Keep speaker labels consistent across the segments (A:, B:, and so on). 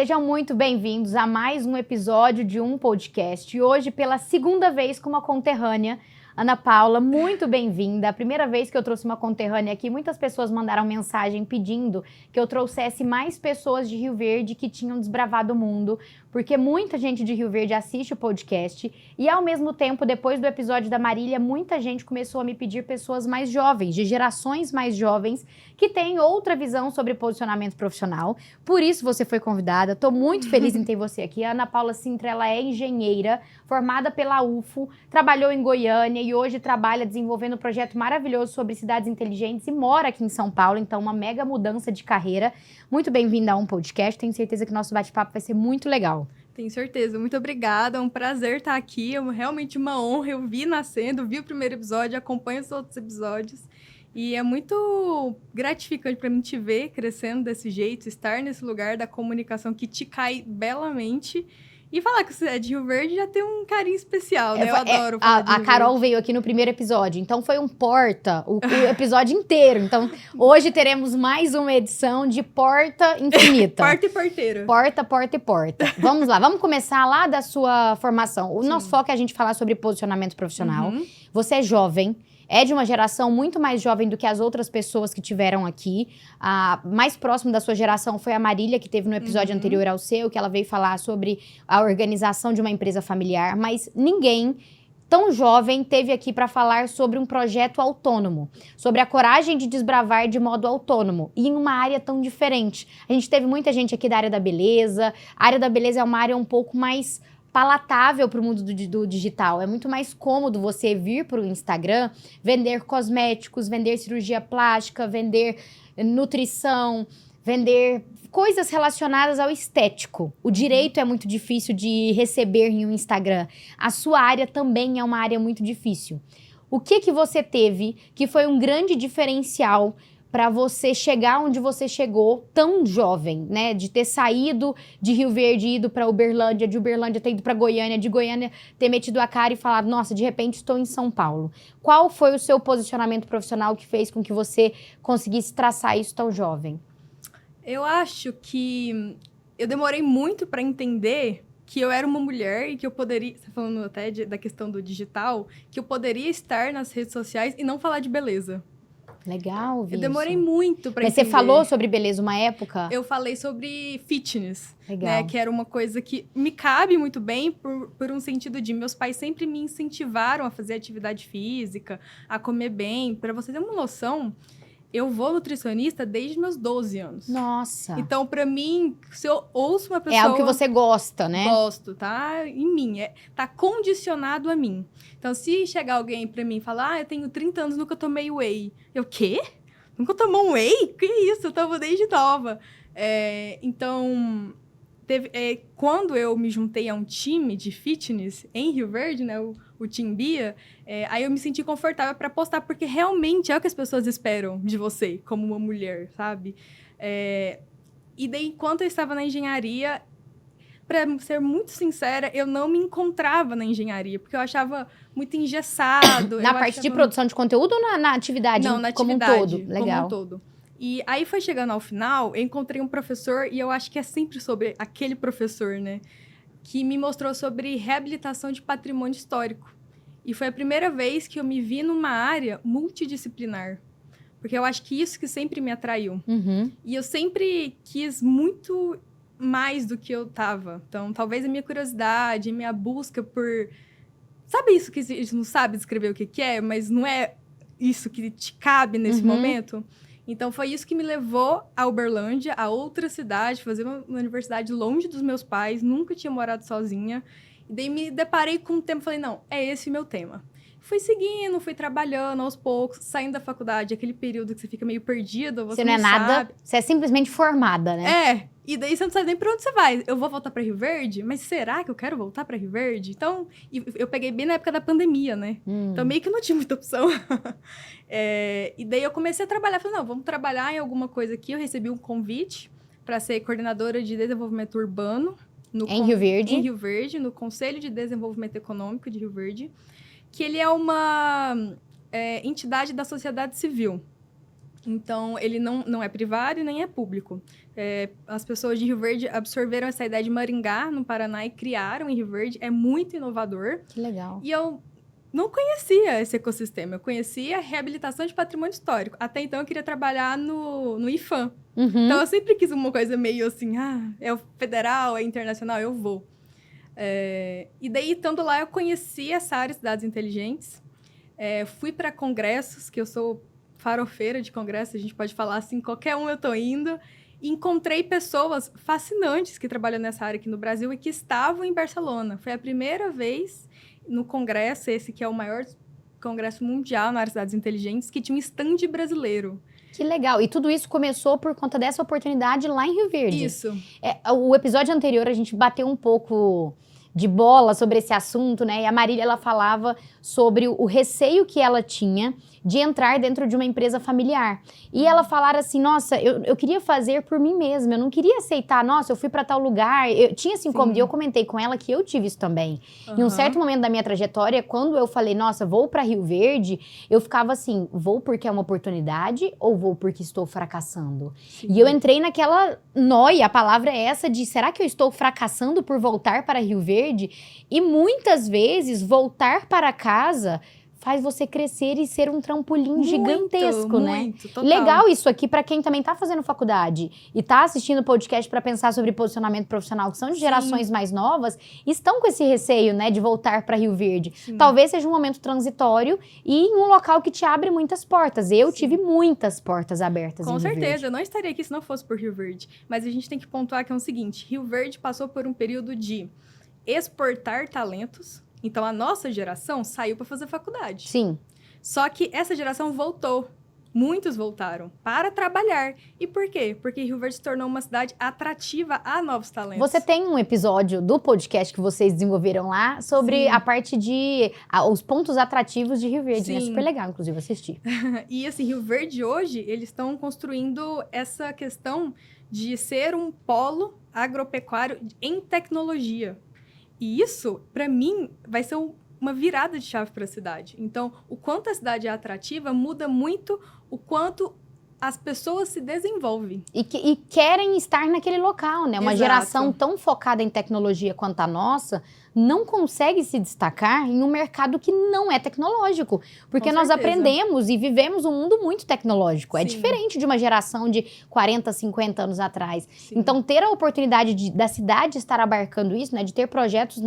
A: Sejam muito bem-vindos a mais um episódio de um podcast. E hoje, pela segunda vez, com uma conterrânea, Ana Paula, muito bem-vinda. A primeira vez que eu trouxe uma conterrânea aqui, muitas pessoas mandaram mensagem pedindo que eu trouxesse mais pessoas de Rio Verde que tinham desbravado o mundo, porque muita gente de Rio Verde assiste o podcast e, ao mesmo tempo, depois do episódio da Marília, muita gente começou a me pedir pessoas mais jovens, de gerações mais jovens, que têm outra visão sobre posicionamento profissional. Por isso você foi convidada. Estou muito feliz em ter você aqui. A Ana Paula Sintra, ela é engenheira, formada pela UFO, trabalhou em Goiânia e hoje trabalha desenvolvendo um projeto maravilhoso sobre cidades inteligentes e mora aqui em São Paulo, então uma mega mudança de carreira. Muito bem-vinda a um podcast, tenho certeza que o nosso bate-papo vai ser muito legal.
B: Tenho certeza, muito obrigada, é um prazer estar aqui, é realmente uma honra, eu vi nascendo, vi o primeiro episódio, acompanho os outros episódios e é muito gratificante para mim te ver crescendo desse jeito, estar nesse lugar da comunicação que te cai belamente. E falar que você é de Rio Verde já tem um carinho especial, né? Eu adoro falar de Rio
A: A Carol
B: Verde.
A: veio aqui no primeiro episódio, então foi um porta, o episódio inteiro. Então, hoje teremos mais uma edição de Porta Infinita.
B: Porta e porteira.
A: Porta, porta e porta. Vamos lá, vamos começar lá da sua formação. O nosso foco é a gente falar sobre posicionamento profissional.
B: Uhum.
A: Você é jovem. É de uma geração muito mais jovem do que as outras pessoas que tiveram aqui. A mais próximo da sua geração foi a Marília, que teve no episódio anterior ao seu, que ela veio falar sobre a organização de uma empresa familiar. Mas ninguém tão jovem teve aqui para falar sobre um projeto autônomo, sobre a coragem de desbravar de modo autônomo e em uma área tão diferente. A gente teve muita gente aqui da área da beleza. A área da beleza é uma área um pouco mais palatável para o mundo do digital. É muito mais cômodo você vir para o Instagram, vender cosméticos, vender cirurgia plástica, vender nutrição, vender coisas relacionadas ao estético. O direito é muito difícil de receber em um Instagram. A sua área também é uma área muito difícil. O que você teve que foi um grande diferencial para você chegar onde você chegou tão jovem, né? De ter saído de Rio Verde e ido para Uberlândia, de Uberlândia ter ido para Goiânia, de Goiânia ter metido a cara e falado, nossa, de repente estou em São Paulo. Qual foi o seu posicionamento profissional que fez com que você conseguisse traçar isso tão jovem?
B: Eu acho que eu demorei muito para entender que eu era uma mulher e que eu poderia, você falando até da questão do digital, que eu poderia estar nas redes sociais e não falar de beleza.
A: Legal,
B: Eu demorei muito para
A: entender. Mas você falou sobre beleza uma época?
B: Eu falei sobre fitness,
A: Legal.
B: né? Que era uma coisa que me cabe muito bem por um sentido de meus pais sempre me incentivaram a fazer atividade física, a comer bem. Para você ter uma noção, eu vou nutricionista desde meus 12 anos.
A: Nossa.
B: Então, para mim, se eu ouço uma pessoa...
A: É algo que você gosta, né?
B: Gosto, tá em mim, tá condicionado a mim. Então, se chegar alguém para mim e falar, eu tenho 30 anos, nunca tomei whey. Eu, quê? Nunca tomou um whey? Que isso? Eu tomo desde nova. Então, quando eu me juntei a um time de fitness em Rio Verde, né, o Team Bia, aí eu me senti confortável para postar, porque realmente é o que as pessoas esperam de você, como uma mulher, sabe? E daí, enquanto eu estava na engenharia, para ser muito sincera, eu não me encontrava na engenharia, porque eu achava muito engessado.
A: Na parte de produção de conteúdo ou na atividade?
B: Não, na
A: como
B: atividade,
A: um todo? Legal.
B: como um todo. E aí foi chegando ao final, eu encontrei um professor, e eu acho que é sempre sobre aquele professor, né? Que me mostrou sobre reabilitação de patrimônio histórico. E foi a primeira vez que eu me vi numa área multidisciplinar. Porque eu acho que isso que sempre me atraiu.
A: Uhum.
B: E eu sempre quis muito mais do que eu tava. Então, talvez a minha curiosidade, a minha busca por... Sabe isso que a gente não sabe descrever o que é, mas não é isso que te cabe nesse momento? Então, foi isso que me levou a Uberlândia, a outra cidade, fazer uma universidade longe dos meus pais, nunca tinha morado sozinha. E daí me deparei com um tema e falei, não, é esse o meu tema. Fui seguindo, fui trabalhando aos poucos, saindo da faculdade, aquele período que você fica meio perdido, você
A: não é nada,
B: sabe.
A: você é simplesmente formada, né?
B: E daí você não sabe nem pra onde você vai. Eu vou voltar pra Rio Verde? Mas será que eu quero voltar pra Rio Verde? Então, eu peguei bem na época da pandemia, né? Então, meio que não tinha muita opção. E daí eu comecei a trabalhar. Falei, não, vamos trabalhar em alguma coisa aqui. Eu recebi um convite para ser coordenadora de desenvolvimento urbano.
A: Em Rio Verde?
B: Em Rio Verde, no Conselho de Desenvolvimento Econômico de Rio Verde. Que ele é uma entidade da sociedade civil. Então, ele não é privado e nem é público. As pessoas de Rio Verde absorveram essa ideia de Maringá, no Paraná, e criaram em Rio Verde. É muito inovador.
A: Que legal.
B: E eu não conhecia esse ecossistema. Eu conhecia reabilitação de patrimônio histórico. Até então, eu queria trabalhar no IFAM.
A: Uhum.
B: Então, eu sempre quis uma coisa meio assim, é o federal, é internacional, eu vou. E daí, estando lá, eu conheci essa área de cidades inteligentes. Fui para congressos, que eu sou farofeira de congresso, a gente pode falar assim, qualquer um eu tô indo. E encontrei pessoas fascinantes que trabalham nessa área aqui no Brasil e que estavam em Barcelona. Foi a primeira vez no congresso, esse que é o maior congresso mundial na área de cidades inteligentes, que tinha um stand brasileiro.
A: Que legal. E tudo isso começou por conta dessa oportunidade lá em Rio Verde.
B: Isso.
A: O episódio anterior, a gente bateu um pouco de bola sobre esse assunto, né? E a Marília, ela falava sobre o receio que ela tinha de entrar dentro de uma empresa familiar. E ela falara assim, nossa, eu queria fazer por mim mesma, eu não queria aceitar, nossa, eu fui para tal lugar, eu tinha esse incômodo, e eu comentei com ela que eu tive isso também. Em um certo momento da minha trajetória, quando eu falei, nossa, vou para Rio Verde, eu ficava assim, vou porque é uma oportunidade ou vou porque estou fracassando? Sim. E eu entrei naquela noia, a palavra é essa, de será que eu estou fracassando por voltar para Rio Verde? E muitas vezes, voltar para casa faz você crescer e ser um trampolim gigantesco, né?
B: Total.
A: Legal isso aqui para quem também tá fazendo faculdade e tá assistindo o podcast para pensar sobre posicionamento profissional, que são de gerações mais novas, estão com esse receio, né, de voltar para Rio Verde. Sim. Talvez seja um momento transitório e em um local que te abre muitas portas. Eu tive muitas portas abertas em Rio Verde. Com certeza,
B: eu não estaria aqui se não fosse por Rio Verde. Mas a gente tem que pontuar que é o seguinte, Rio Verde passou por um período de exportar talentos. Então, a nossa geração saiu para fazer faculdade.
A: Sim.
B: Só que essa geração voltou. Muitos voltaram para trabalhar. E por quê? Porque Rio Verde se tornou uma cidade atrativa a novos talentos.
A: Você tem um episódio do podcast que vocês desenvolveram lá sobre a parte de... os pontos atrativos de Rio Verde. É super legal, inclusive, assistir.
B: E, assim, Rio Verde, hoje, eles estão construindo essa questão de ser um polo agropecuário em tecnologia. E isso, para mim, vai ser uma virada de chave para a cidade. Então, o quanto a cidade é atrativa muda muito o quanto as pessoas se desenvolvem.
A: E querem estar naquele local, né? Uma
B: Exato.
A: Geração tão focada em tecnologia quanto a nossa não consegue se destacar em um mercado que não é tecnológico. Porque nós aprendemos e vivemos um mundo muito tecnológico. Sim. É diferente de uma geração de 40, 50 anos atrás. Sim. Então, ter a oportunidade da cidade estar abarcando isso, né? De ter projetos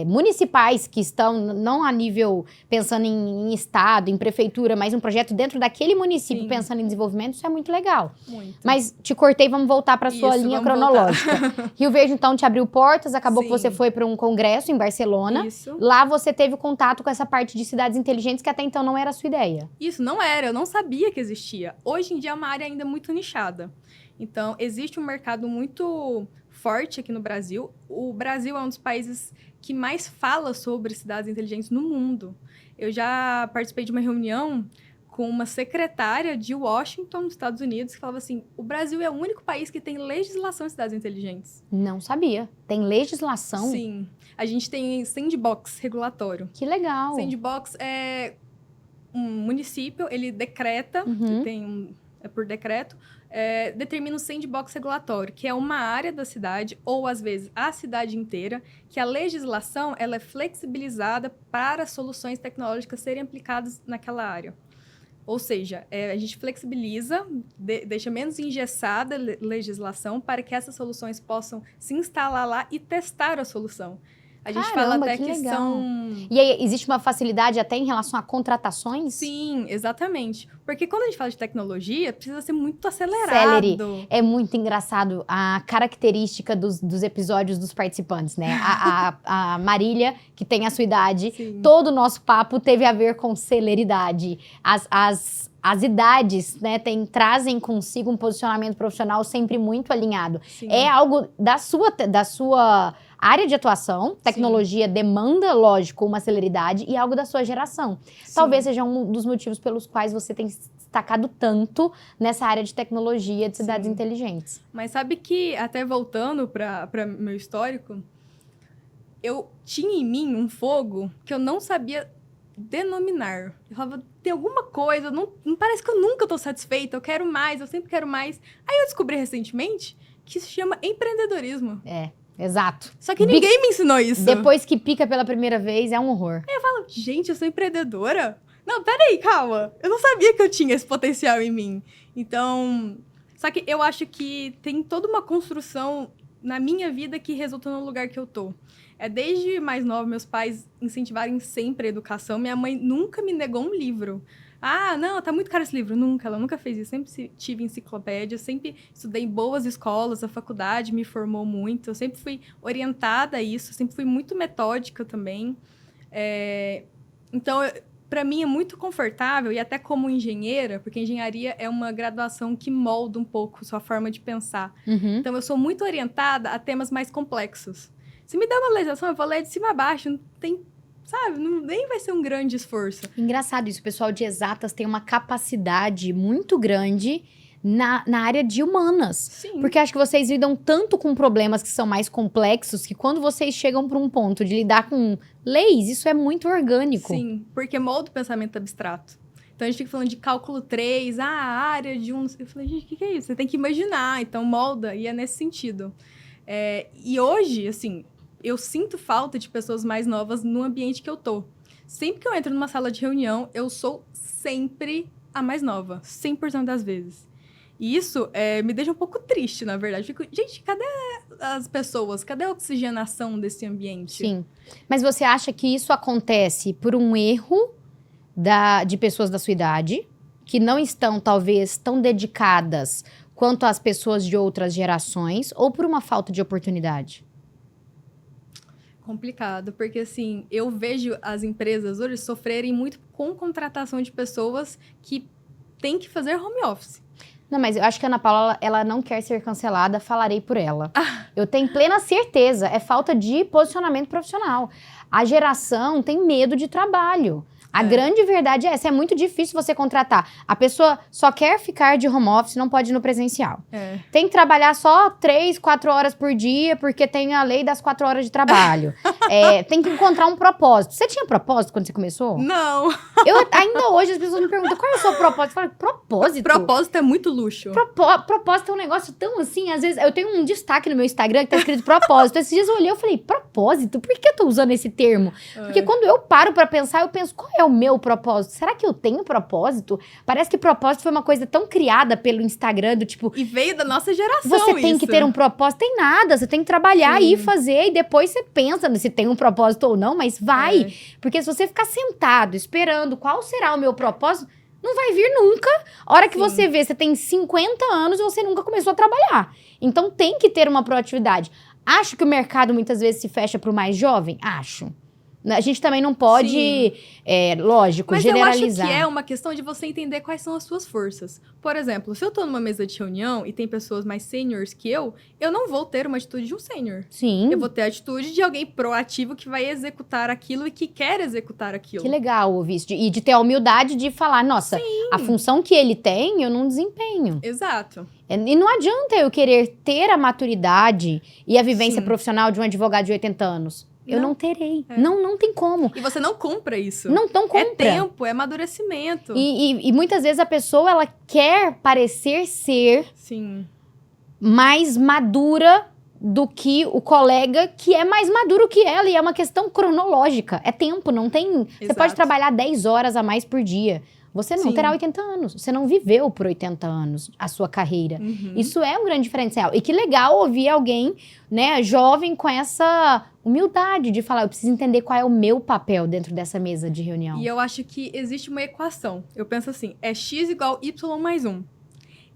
A: municipais que estão, não a nível pensando em estado, em prefeitura, mas um projeto dentro daquele município. Sim. Pensando em desenvolvimento, isso é muito legal. Muito. Mas te cortei, vamos voltar para a sua linha cronológica. Rio Verde, então, te abriu portas, acabou que você foi para um congresso em Barcelona. Isso. Lá você teve contato com essa parte de cidades inteligentes que até então não era a sua ideia.
B: Isso, não era. Eu não sabia que existia. Hoje em dia é uma área ainda muito nichada. Então, existe um mercado muito forte aqui no Brasil. O Brasil é um dos países que mais fala sobre cidades inteligentes no mundo. Eu já participei de uma reunião com uma secretária de Washington, nos Estados Unidos, que falava assim, o Brasil é o único país que tem legislação em cidades inteligentes.
A: Não sabia. Tem legislação?
B: Sim. A gente tem sandbox regulatório.
A: Que legal.
B: Sandbox é um município, ele decreta, por decreto, determina um sandbox regulatório, que é uma área da cidade, ou às vezes a cidade inteira, que a legislação ela é flexibilizada para soluções tecnológicas serem aplicadas naquela área. Ou seja, a gente flexibiliza, deixa menos engessada a legislação para que essas soluções possam se instalar lá e testar a solução. A gente fala até que são...
A: E aí, existe uma facilidade até em relação a contratações?
B: Sim, exatamente. Porque quando a gente fala de tecnologia, precisa ser muito acelerado.
A: Celery. É muito engraçado a característica dos episódios dos participantes, né? A Marília, que tem a sua idade, sim, todo o nosso papo teve a ver com celeridade. As idades, né, trazem consigo um posicionamento profissional sempre muito alinhado. Sim. É algo da sua área de atuação, tecnologia, sim, demanda, lógico, uma celeridade e algo da sua geração. Sim. Talvez seja um dos motivos pelos quais você tem destacado tanto nessa área de tecnologia de cidades, sim, inteligentes.
B: Mas sabe que, até voltando para meu histórico, eu tinha em mim um fogo que eu não sabia denominar. Eu falava, tem alguma coisa, não parece que eu nunca tô satisfeita, eu quero mais, eu sempre quero mais. Aí eu descobri recentemente que se chama empreendedorismo.
A: Exato.
B: Só que ninguém me ensinou isso.
A: Depois que pica pela primeira vez, é um horror.
B: Eu falo, gente, eu sou empreendedora? Não, peraí, calma. Eu não sabia que eu tinha esse potencial em mim. Então, só que eu acho que tem toda uma construção na minha vida que resulta no lugar que eu tô. Desde mais nova, meus pais incentivarem sempre a educação. Minha mãe nunca me negou um livro. Ah, não, tá muito caro esse livro. Nunca, ela nunca fez isso. Sempre tive enciclopédia, sempre estudei em boas escolas, a faculdade me formou muito. Eu sempre fui orientada a isso, sempre fui muito metódica também. Então, para mim é muito confortável, e até como engenheira, porque engenharia é uma graduação que molda um pouco sua forma de pensar.
A: Uhum.
B: Então, eu sou muito orientada a temas mais complexos. Se me der uma legislação, eu vou ler de cima a baixo, não tem, sabe, nem vai ser um grande esforço.
A: Engraçado isso, o pessoal de exatas tem uma capacidade muito grande na área de humanas.
B: Sim.
A: Porque acho que vocês lidam tanto com problemas que são mais complexos, que quando vocês chegam para um ponto de lidar com leis, isso é muito orgânico.
B: Sim, porque molda o pensamento abstrato. Então, a gente fica falando de cálculo 3, a área de um... Eu falei, gente, o que é isso? Você tem que imaginar, então molda, e é nesse sentido. E hoje, assim, eu sinto falta de pessoas mais novas no ambiente que eu tô. Sempre que eu entro numa sala de reunião, eu sou sempre a mais nova, 100% das vezes. E isso me deixa um pouco triste, na verdade. Fico, gente, cadê as pessoas? Cadê a oxigenação desse ambiente?
A: Sim. Mas você acha que isso acontece por um erro de pessoas da sua idade, que não estão, talvez, tão dedicadas quanto as pessoas de outras gerações, ou por uma falta de oportunidade?
B: Complicado, porque assim, eu vejo as empresas hoje sofrerem muito com contratação de pessoas que têm que fazer home office.
A: Não, mas eu acho que a Ana Paula, ela não quer ser cancelada, falarei por ela. Eu tenho plena certeza, é falta de posicionamento profissional. A geração tem medo de trabalho. A grande verdade é essa, é muito difícil você contratar. A pessoa só quer ficar de home office, não pode ir no presencial. Tem que trabalhar só 3, 4 horas por dia, porque tem a lei das 4 horas de trabalho. Tem que encontrar um propósito. Você tinha propósito quando você começou?
B: Não!
A: Ainda hoje as pessoas me perguntam, qual é o seu propósito? Eu falo, propósito?
B: Propósito é muito luxo.
A: Propósito é um negócio tão assim, às vezes, eu tenho um destaque no meu Instagram que tá escrito propósito. Esses dias eu olhei e falei, propósito? Por que eu tô usando esse termo? Porque quando eu paro pra pensar, eu penso, qual é o meu propósito? Será que eu tenho propósito? Parece que propósito foi uma coisa tão criada pelo Instagram, do tipo...
B: E veio da nossa geração
A: Você tem que ter um propósito? Tem nada, você tem que trabalhar e fazer, e depois você pensa se tem um propósito ou não, mas vai. Porque se você ficar sentado, esperando qual será o meu propósito, não vai vir nunca. A hora que você vê, você tem 50 anos e você nunca começou a trabalhar. Então tem que ter uma proatividade. Acho que o mercado muitas vezes se fecha para o mais jovem? Acho. A gente também não pode, lógico, generalizar.
B: Mas eu acho que é uma questão de você entender quais são as suas forças. Por exemplo, se eu tô numa mesa de reunião e tem pessoas mais seniors que eu não vou ter uma atitude de um senior.
A: Sim.
B: Eu vou ter a atitude de alguém proativo que vai executar aquilo e que quer executar aquilo.
A: Que legal ouvir isso. E de ter a humildade de falar, nossa, a função que ele tem, eu não desempenho.
B: Exato.
A: E não adianta eu querer ter a maturidade e a vivência profissional de um advogado de 80 anos. Eu não terei. Não tem como.
B: E você não compra isso.
A: Não compra.
B: É tempo, é amadurecimento.
A: E muitas vezes a pessoa, ela quer parecer ser mais madura do que o colega que é mais maduro que ela. E é uma questão cronológica. É tempo, não tem...
B: Exato.
A: Você pode trabalhar 10 horas a mais por dia. Você não terá 80 anos. Você não viveu por 80 anos a sua carreira. Isso é um grande diferencial. E que legal ouvir alguém, né, jovem com essa humildade de falar, eu preciso entender qual é o meu papel dentro dessa mesa de reunião.
B: E eu acho que existe uma equação. Eu penso assim, é x igual y mais 1.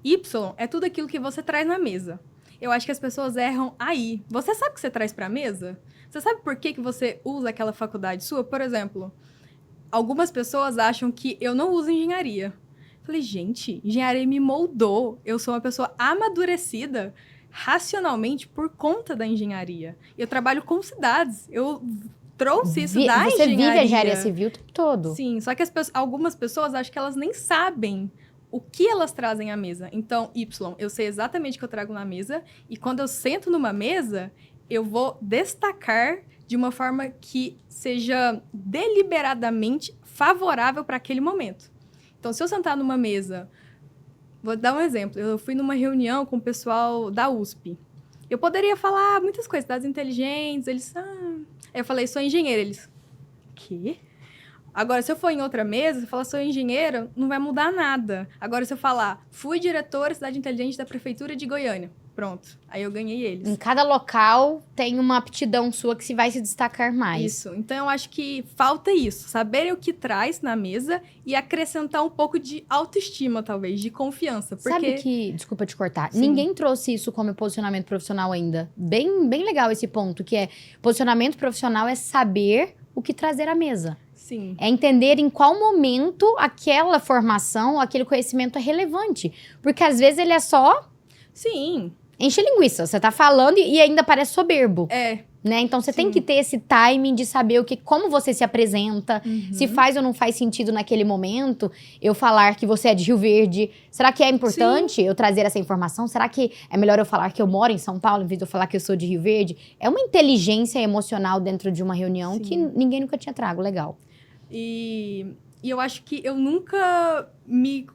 B: Y é tudo aquilo que você traz na mesa. Eu acho que as pessoas erram aí. Você sabe o que você traz pra mesa? Você sabe por que você usa aquela faculdade sua? Por exemplo... Algumas pessoas acham que eu não uso engenharia. Falei, gente, engenharia me moldou. Eu sou uma pessoa amadurecida racionalmente por conta da engenharia. Eu trabalho com cidades. Eu trouxe isso da engenharia.
A: Você vive a engenharia civil o tempo todo.
B: Sim, só que algumas pessoas acham que elas nem sabem o que elas trazem à mesa. Então, Y, eu sei exatamente o que eu trago na mesa. E quando eu sento numa mesa, eu vou destacar... de uma forma que seja deliberadamente favorável para aquele momento. Então, se eu sentar numa mesa, vou dar um exemplo. Eu fui numa reunião com o pessoal da USP. Eu poderia falar muitas coisas, dados inteligentes, eles... Aí eu falei, sou engenheira. Eles, quê? Agora, se eu for em outra mesa, se eu falar sou engenheira, não vai mudar nada. Agora, se eu falar, fui diretora Cidade Inteligente da Prefeitura de Goiânia. Pronto. Aí eu ganhei eles.
A: Em cada local tem uma aptidão sua que vai se destacar mais.
B: Isso. Então, eu acho que falta isso. Saber o que traz na mesa e acrescentar um pouco de autoestima, talvez, de confiança. Porque...
A: Sabe que... Desculpa te cortar.
B: Sim.
A: Ninguém trouxe isso como posicionamento profissional ainda. Bem legal esse ponto, que é posicionamento profissional é saber o que trazer à mesa.
B: Sim.
A: É entender em qual momento aquela formação, aquele conhecimento é relevante. Porque às vezes ele é só...
B: Sim.
A: Enche linguiça. Você tá falando e ainda parece soberbo.
B: É.
A: Né? Então você
B: Sim.
A: tem que ter esse timing de saber como você se apresenta, se faz ou não faz sentido naquele momento eu falar que você é de Rio Verde. Será que é importante eu trazer essa informação? Será que é melhor eu falar que eu moro em São Paulo em vez de eu falar que eu sou de Rio Verde? É uma inteligência emocional dentro de uma reunião
B: Sim.
A: que ninguém nunca tinha trago. Legal.
B: E eu acho que eu nunca me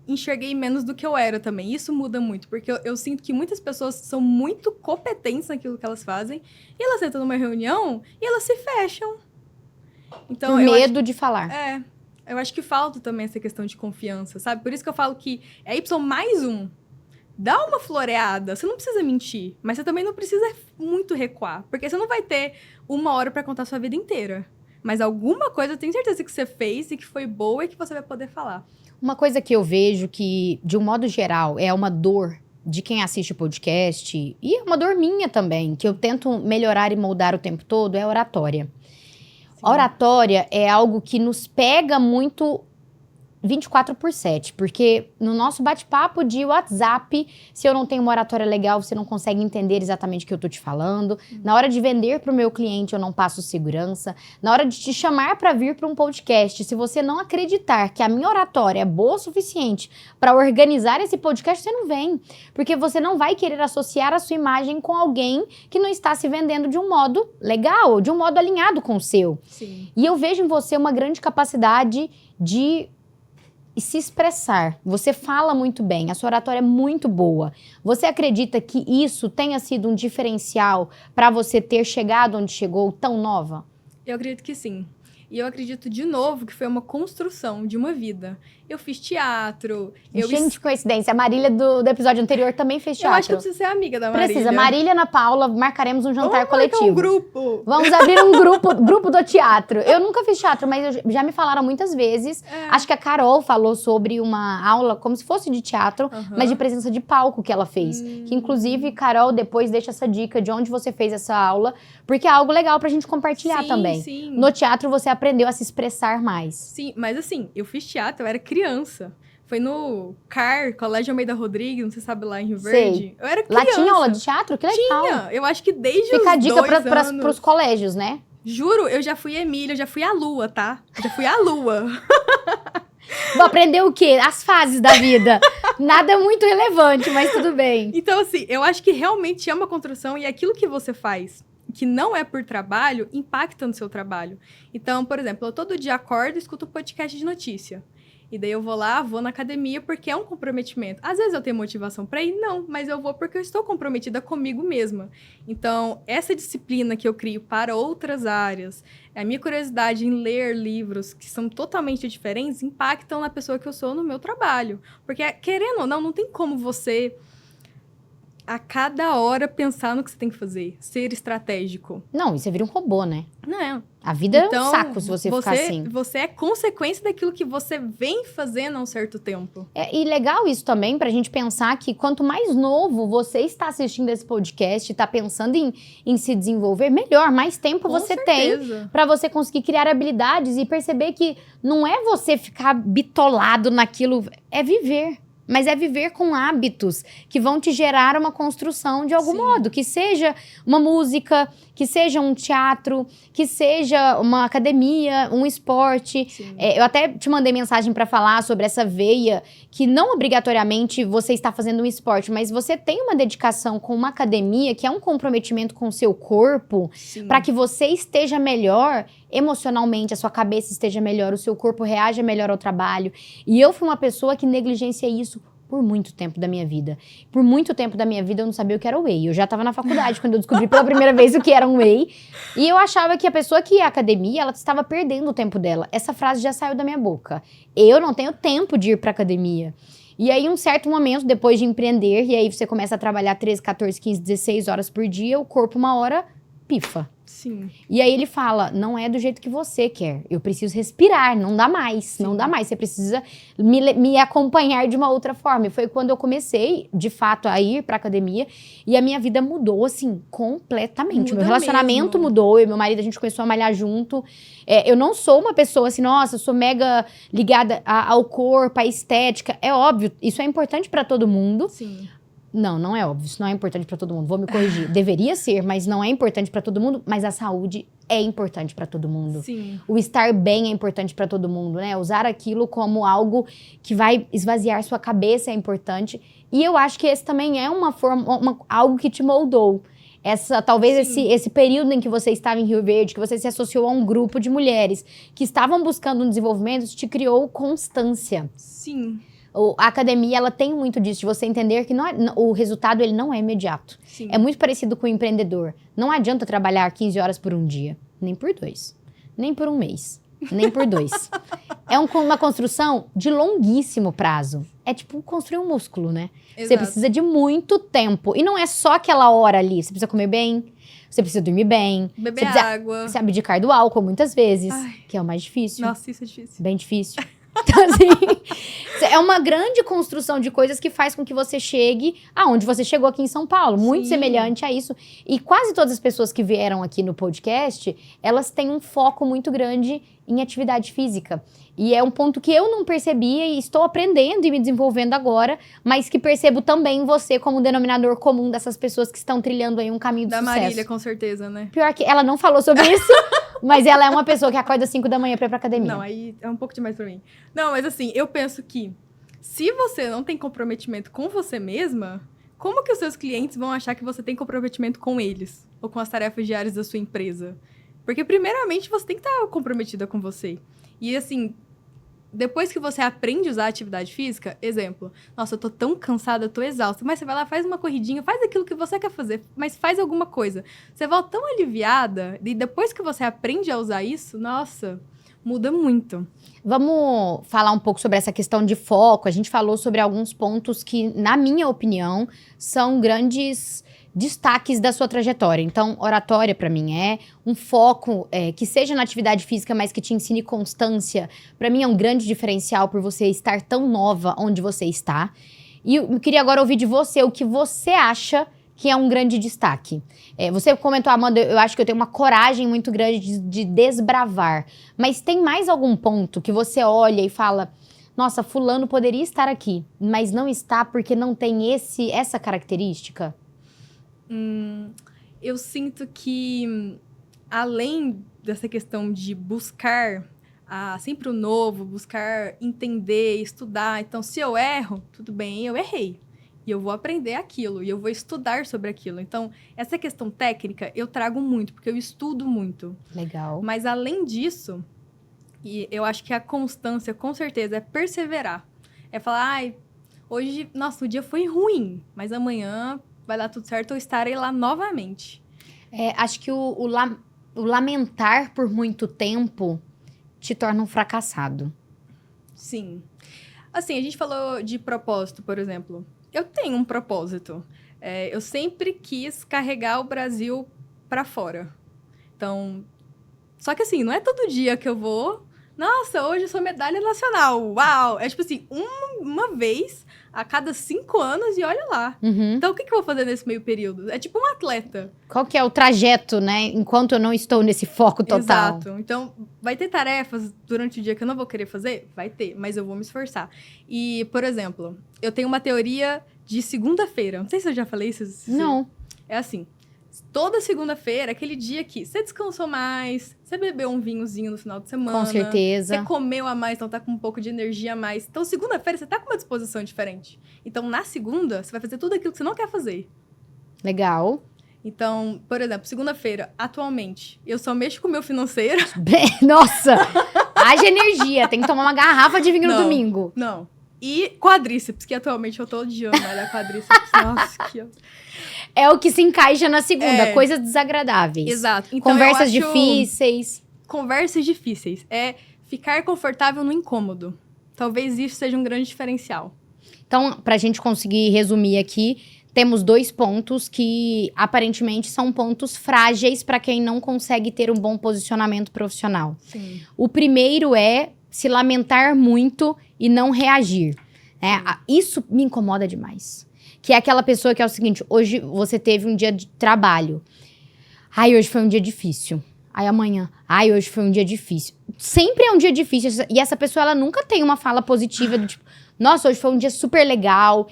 B: enxerguei menos do que eu era também. Isso muda muito, porque eu sinto que muitas pessoas são muito competentes naquilo que elas fazem, e elas entram numa reunião e elas se fecham. Então,
A: Por medo de falar.
B: Eu acho que falta também essa questão de confiança, sabe? Por isso que eu falo que é Y+1. Dá uma floreada, você não precisa mentir, mas você também não precisa muito recuar, porque você não vai ter 1 hora pra contar a sua vida inteira. Mas alguma coisa eu tenho certeza que você fez e que foi boa e que você vai poder falar.
A: Uma coisa que eu vejo que, de um modo geral, é uma dor de quem assiste o podcast, e é uma dor minha também, que eu tento melhorar e moldar o tempo todo, é a oratória.
B: Sim.
A: A oratória é algo que nos pega muito 24/7, porque no nosso bate-papo de WhatsApp, se eu não tenho uma oratória legal, você não consegue entender exatamente o que eu tô te falando. Na hora de vender pro meu cliente, eu não passo segurança. Na hora de te chamar para vir para um podcast, se você não acreditar que a minha oratória é boa o suficiente para organizar esse podcast, você não vem. Porque você não vai querer associar a sua imagem com alguém que não está se vendendo de um modo legal, de um modo alinhado com o seu.
B: Sim.
A: E eu vejo em você uma grande capacidade de se expressar. Você fala muito bem, a sua oratória é muito boa. Você acredita que isso tenha sido um diferencial para você ter chegado onde chegou tão nova?
B: Eu acredito que sim. E eu acredito, de novo, que foi uma construção de uma vida. Eu fiz teatro.
A: Gente, coincidência. A Marília do episódio anterior também fez teatro.
B: Eu acho que eu preciso ser amiga da Marília.
A: Precisa. Marília e Ana Paula, marcaremos um jantar coletivo.
B: Um grupo.
A: Vamos abrir um grupo do teatro. Eu nunca fiz teatro, mas já me falaram muitas vezes. Acho que a Carol falou sobre uma aula como se fosse de teatro, mas de presença de palco que ela fez. Que, inclusive, Carol, depois deixa essa dica de onde você fez essa aula, porque é algo legal pra gente compartilhar também.
B: Sim.
A: No teatro, você aprendeu a se expressar mais.
B: Sim, mas assim, eu fiz teatro, eu era criança. Foi no CAR, Colégio Almeida Rodrigues, não sei se sabe, lá em Rio Verde. Eu era criança.
A: Lá tinha aula de teatro? Que legal.
B: Tinha, eu acho que desde
A: Fica
B: os
A: a dica
B: 2 anos.
A: pros colégios, né?
B: Juro, eu já fui Emília, eu já fui a Lua, tá? Eu já fui a Lua.
A: Vou aprender o quê? As fases da vida. Nada muito relevante, mas tudo bem.
B: Então, assim, eu acho que realmente é uma construção e aquilo que você faz, que não é por trabalho, impacta no seu trabalho. Então, por exemplo, eu todo dia acordo e escuto podcast de notícia. E daí eu vou lá, vou na academia porque é um comprometimento. Às vezes eu tenho motivação para ir? Não, mas eu vou porque eu estou comprometida comigo mesma. Então, essa disciplina que eu crio para outras áreas, a minha curiosidade em ler livros que são totalmente diferentes, impactam na pessoa que eu sou no meu trabalho. Porque, querendo ou não tem como você, a cada hora, pensar no que você tem que fazer. Ser estratégico.
A: Não, e você vira um robô, né?
B: Não.
A: A vida é um saco se você ficar assim.
B: Você é consequência daquilo que você vem fazendo há um certo tempo.
A: E legal isso também, pra gente pensar que quanto mais novo você está assistindo esse podcast e tá pensando em se desenvolver, melhor, mais tempo você tem pra você conseguir criar habilidades e perceber que não é você ficar bitolado naquilo, é viver. Mas é viver com hábitos que vão te gerar uma construção de algum modo. Que seja uma música, que seja um teatro, que seja uma academia, um esporte. Eu até te mandei mensagem para falar sobre essa veia, que não obrigatoriamente você está fazendo um esporte, mas você tem uma dedicação com uma academia, que é um comprometimento com o seu corpo, para que você esteja melhor emocionalmente, a sua cabeça esteja melhor, o seu corpo reaja melhor ao trabalho. E eu fui uma pessoa que negligenciei isso por muito tempo da minha vida. Por muito tempo da minha vida eu não sabia o que era whey. Eu já estava na faculdade quando eu descobri pela primeira vez o que era um whey. E eu achava que a pessoa que ia à academia, ela estava perdendo o tempo dela. Essa frase já saiu da minha boca. Eu não tenho tempo de ir pra academia. E aí, um certo momento, depois de empreender, e aí você começa a trabalhar 13, 14, 15, 16 horas por dia, o corpo uma hora pifa.
B: Sim.
A: E aí ele fala, não é do jeito que você quer. Eu preciso respirar, não dá mais. Sim. Não dá mais, você precisa me acompanhar de uma outra forma. E foi quando eu comecei, de fato, a ir pra academia. E a minha vida mudou, assim, completamente. Meu relacionamento mudou, eu e meu marido, a gente começou a malhar junto. Eu não sou uma pessoa assim, nossa, eu sou mega ligada ao corpo, à estética. É óbvio, isso é importante pra todo mundo.
B: Sim.
A: Não, não é óbvio. Isso não é importante pra todo mundo. Vou me corrigir. Deveria ser, mas não é importante pra todo mundo. Mas a saúde é importante pra todo mundo.
B: Sim.
A: O estar bem é importante pra todo mundo, né? Usar aquilo como algo que vai esvaziar sua cabeça é importante. E eu acho que esse também é algo que te moldou. Talvez esse período em que você estava em Rio Verde, que você se associou a um grupo de mulheres que estavam buscando um desenvolvimento, te criou constância.
B: Sim.
A: A academia, ela tem muito disso, de você entender que o resultado ele não é imediato.
B: Sim.
A: É muito parecido com o empreendedor. Não adianta trabalhar 15 horas por um dia, nem por 2, nem por um mês, nem por 2. É uma construção de longuíssimo prazo. É tipo construir um músculo, né?
B: Exato.
A: Você precisa de muito tempo. E não é só aquela hora ali. Você precisa comer bem, você precisa dormir bem.
B: Beber
A: você
B: água.
A: Você abdicar do álcool muitas vezes,
B: Ai.
A: que é o mais difícil.
B: Nossa, isso é difícil.
A: Bem difícil. Então, assim, é uma grande construção de coisas que faz com que você chegue aonde você chegou aqui em São Paulo. Muito semelhante a isso. E quase todas as pessoas que vieram aqui no podcast, elas têm um foco muito grande em atividade física. E é um ponto que eu não percebia e estou aprendendo e me desenvolvendo agora, mas que percebo também você como um denominador comum dessas pessoas que estão trilhando aí um caminho de sucesso.
B: Da Marília, com certeza, né?
A: Pior que ela não falou sobre isso, mas ela é uma pessoa que acorda às 5 da manhã pra ir pra academia.
B: Não, aí é um pouco demais pra mim. Não, mas assim, eu penso que se você não tem comprometimento com você mesma, como que os seus clientes vão achar que você tem comprometimento com eles? Ou com as tarefas diárias da sua empresa? Porque, primeiramente, você tem que estar comprometida com você. E, assim, depois que você aprende a usar a atividade física, exemplo, nossa, eu tô tão cansada, eu tô exausta, mas você vai lá, faz uma corridinha, faz aquilo que você quer fazer, mas faz alguma coisa. Você volta tão aliviada, e depois que você aprende a usar isso, nossa, muda muito.
A: Vamos falar um pouco sobre essa questão de foco. A gente falou sobre alguns pontos que, na minha opinião, são grandes destaques da sua trajetória. Então, oratória, pra mim, é um foco que seja na atividade física, mas que te ensine constância. Pra mim, é um grande diferencial por você estar tão nova onde você está. E eu queria agora ouvir de você o que você acha que é um grande destaque. Você comentou, Amanda, eu acho que eu tenho uma coragem muito grande de desbravar. Mas tem mais algum ponto que você olha e fala, nossa, fulano poderia estar aqui, mas não está porque não tem essa característica?
B: Eu sinto que, além dessa questão de buscar sempre o novo, buscar entender, estudar. Então, se eu erro, tudo bem, eu errei. E eu vou aprender aquilo, e eu vou estudar sobre aquilo. Então, essa questão técnica eu trago muito, porque eu estudo muito.
A: Legal.
B: Mas, além disso, e eu acho que a constância, com certeza, é perseverar. É falar, hoje, nossa, o dia foi ruim, mas amanhã vai dar tudo certo, eu estarei lá novamente.
A: Acho que o lamentar por muito tempo te torna um fracassado.
B: Sim. Assim, a gente falou de propósito, por exemplo. Eu tenho um propósito. Eu sempre quis carregar o Brasil para fora. Então, só que assim, não é todo dia que eu vou... Nossa, hoje eu sou medalha nacional. Uau! É tipo assim, uma vez a cada 5 anos e olha lá.
A: Uhum.
B: Então, o que eu vou fazer nesse meio período? É tipo um atleta.
A: Qual que é o trajeto, né? Enquanto eu não estou nesse foco total.
B: Exato. Então, vai ter tarefas durante o dia que eu não vou querer fazer? Vai ter, mas eu vou me esforçar. E, por exemplo, eu tenho uma teoria de segunda-feira. Não sei se eu já falei isso.
A: Não.
B: É assim. Toda segunda-feira, aquele dia que você descansou mais, você bebeu um vinhozinho no final de semana.
A: Com certeza.
B: Você comeu a mais, então tá com um pouco de energia a mais. Então, segunda-feira, você tá com uma disposição diferente. Então, na segunda, você vai fazer tudo aquilo que você não quer fazer.
A: Legal.
B: Então, por exemplo, segunda-feira, atualmente, eu só mexo com o meu financeiro.
A: Nossa! Haja energia, tem que tomar uma garrafa de vinho no
B: Não.
A: domingo.
B: Não. E quadríceps, que atualmente eu tô odiando malhar quadríceps. Nossa, que...
A: É o que se encaixa na segunda,
B: É.
A: coisas desagradáveis.
B: Exato. Então,
A: Conversas
B: eu acho...
A: difíceis.
B: Conversas difíceis. É ficar confortável no incômodo. Talvez isso seja um grande diferencial.
A: Então, pra gente conseguir resumir aqui, temos 2 pontos que aparentemente são pontos frágeis para quem não consegue ter um bom posicionamento profissional.
B: Sim.
A: O primeiro é se lamentar muito e não reagir. Isso me incomoda demais. Que é aquela pessoa que é o seguinte, hoje você teve um dia de trabalho. Ai, hoje foi um dia difícil. Aí amanhã, ai, hoje foi um dia difícil. Sempre é um dia difícil. E essa pessoa, ela nunca tem uma fala positiva do tipo, nossa, hoje foi um dia super legal,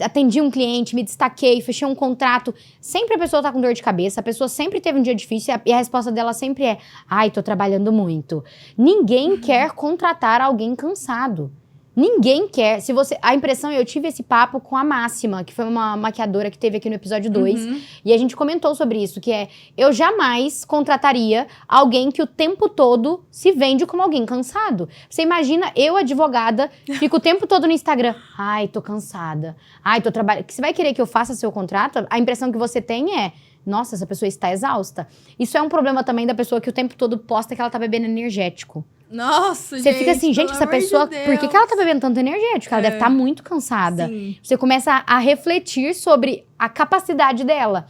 A: atendi um cliente, me destaquei, fechei um contrato. Sempre a pessoa tá com dor de cabeça, a pessoa sempre teve um dia difícil e a resposta dela sempre é, ai, tô trabalhando muito. Ninguém quer contratar alguém cansado. Ninguém quer. Se você, a impressão, eu tive esse papo com a Máxima, que foi uma maquiadora que teve aqui no episódio 2, e a gente comentou sobre isso, que é, eu jamais contrataria alguém que o tempo todo se vende como alguém cansado. Você imagina, eu, advogada, fico o tempo todo no Instagram, ai, tô cansada, ai, tô trabalhando. Você vai querer que eu faça seu contrato? A impressão que você tem é, nossa, essa pessoa está exausta. Isso é um problema também da pessoa que o tempo todo posta que ela tá bebendo energético.
B: Nossa,
A: Você fica assim, gente, essa pessoa, por que ela tá bebendo tanto energético? Ela deve estar muito cansada.
B: Sim.
A: Você começa a refletir sobre a capacidade dela.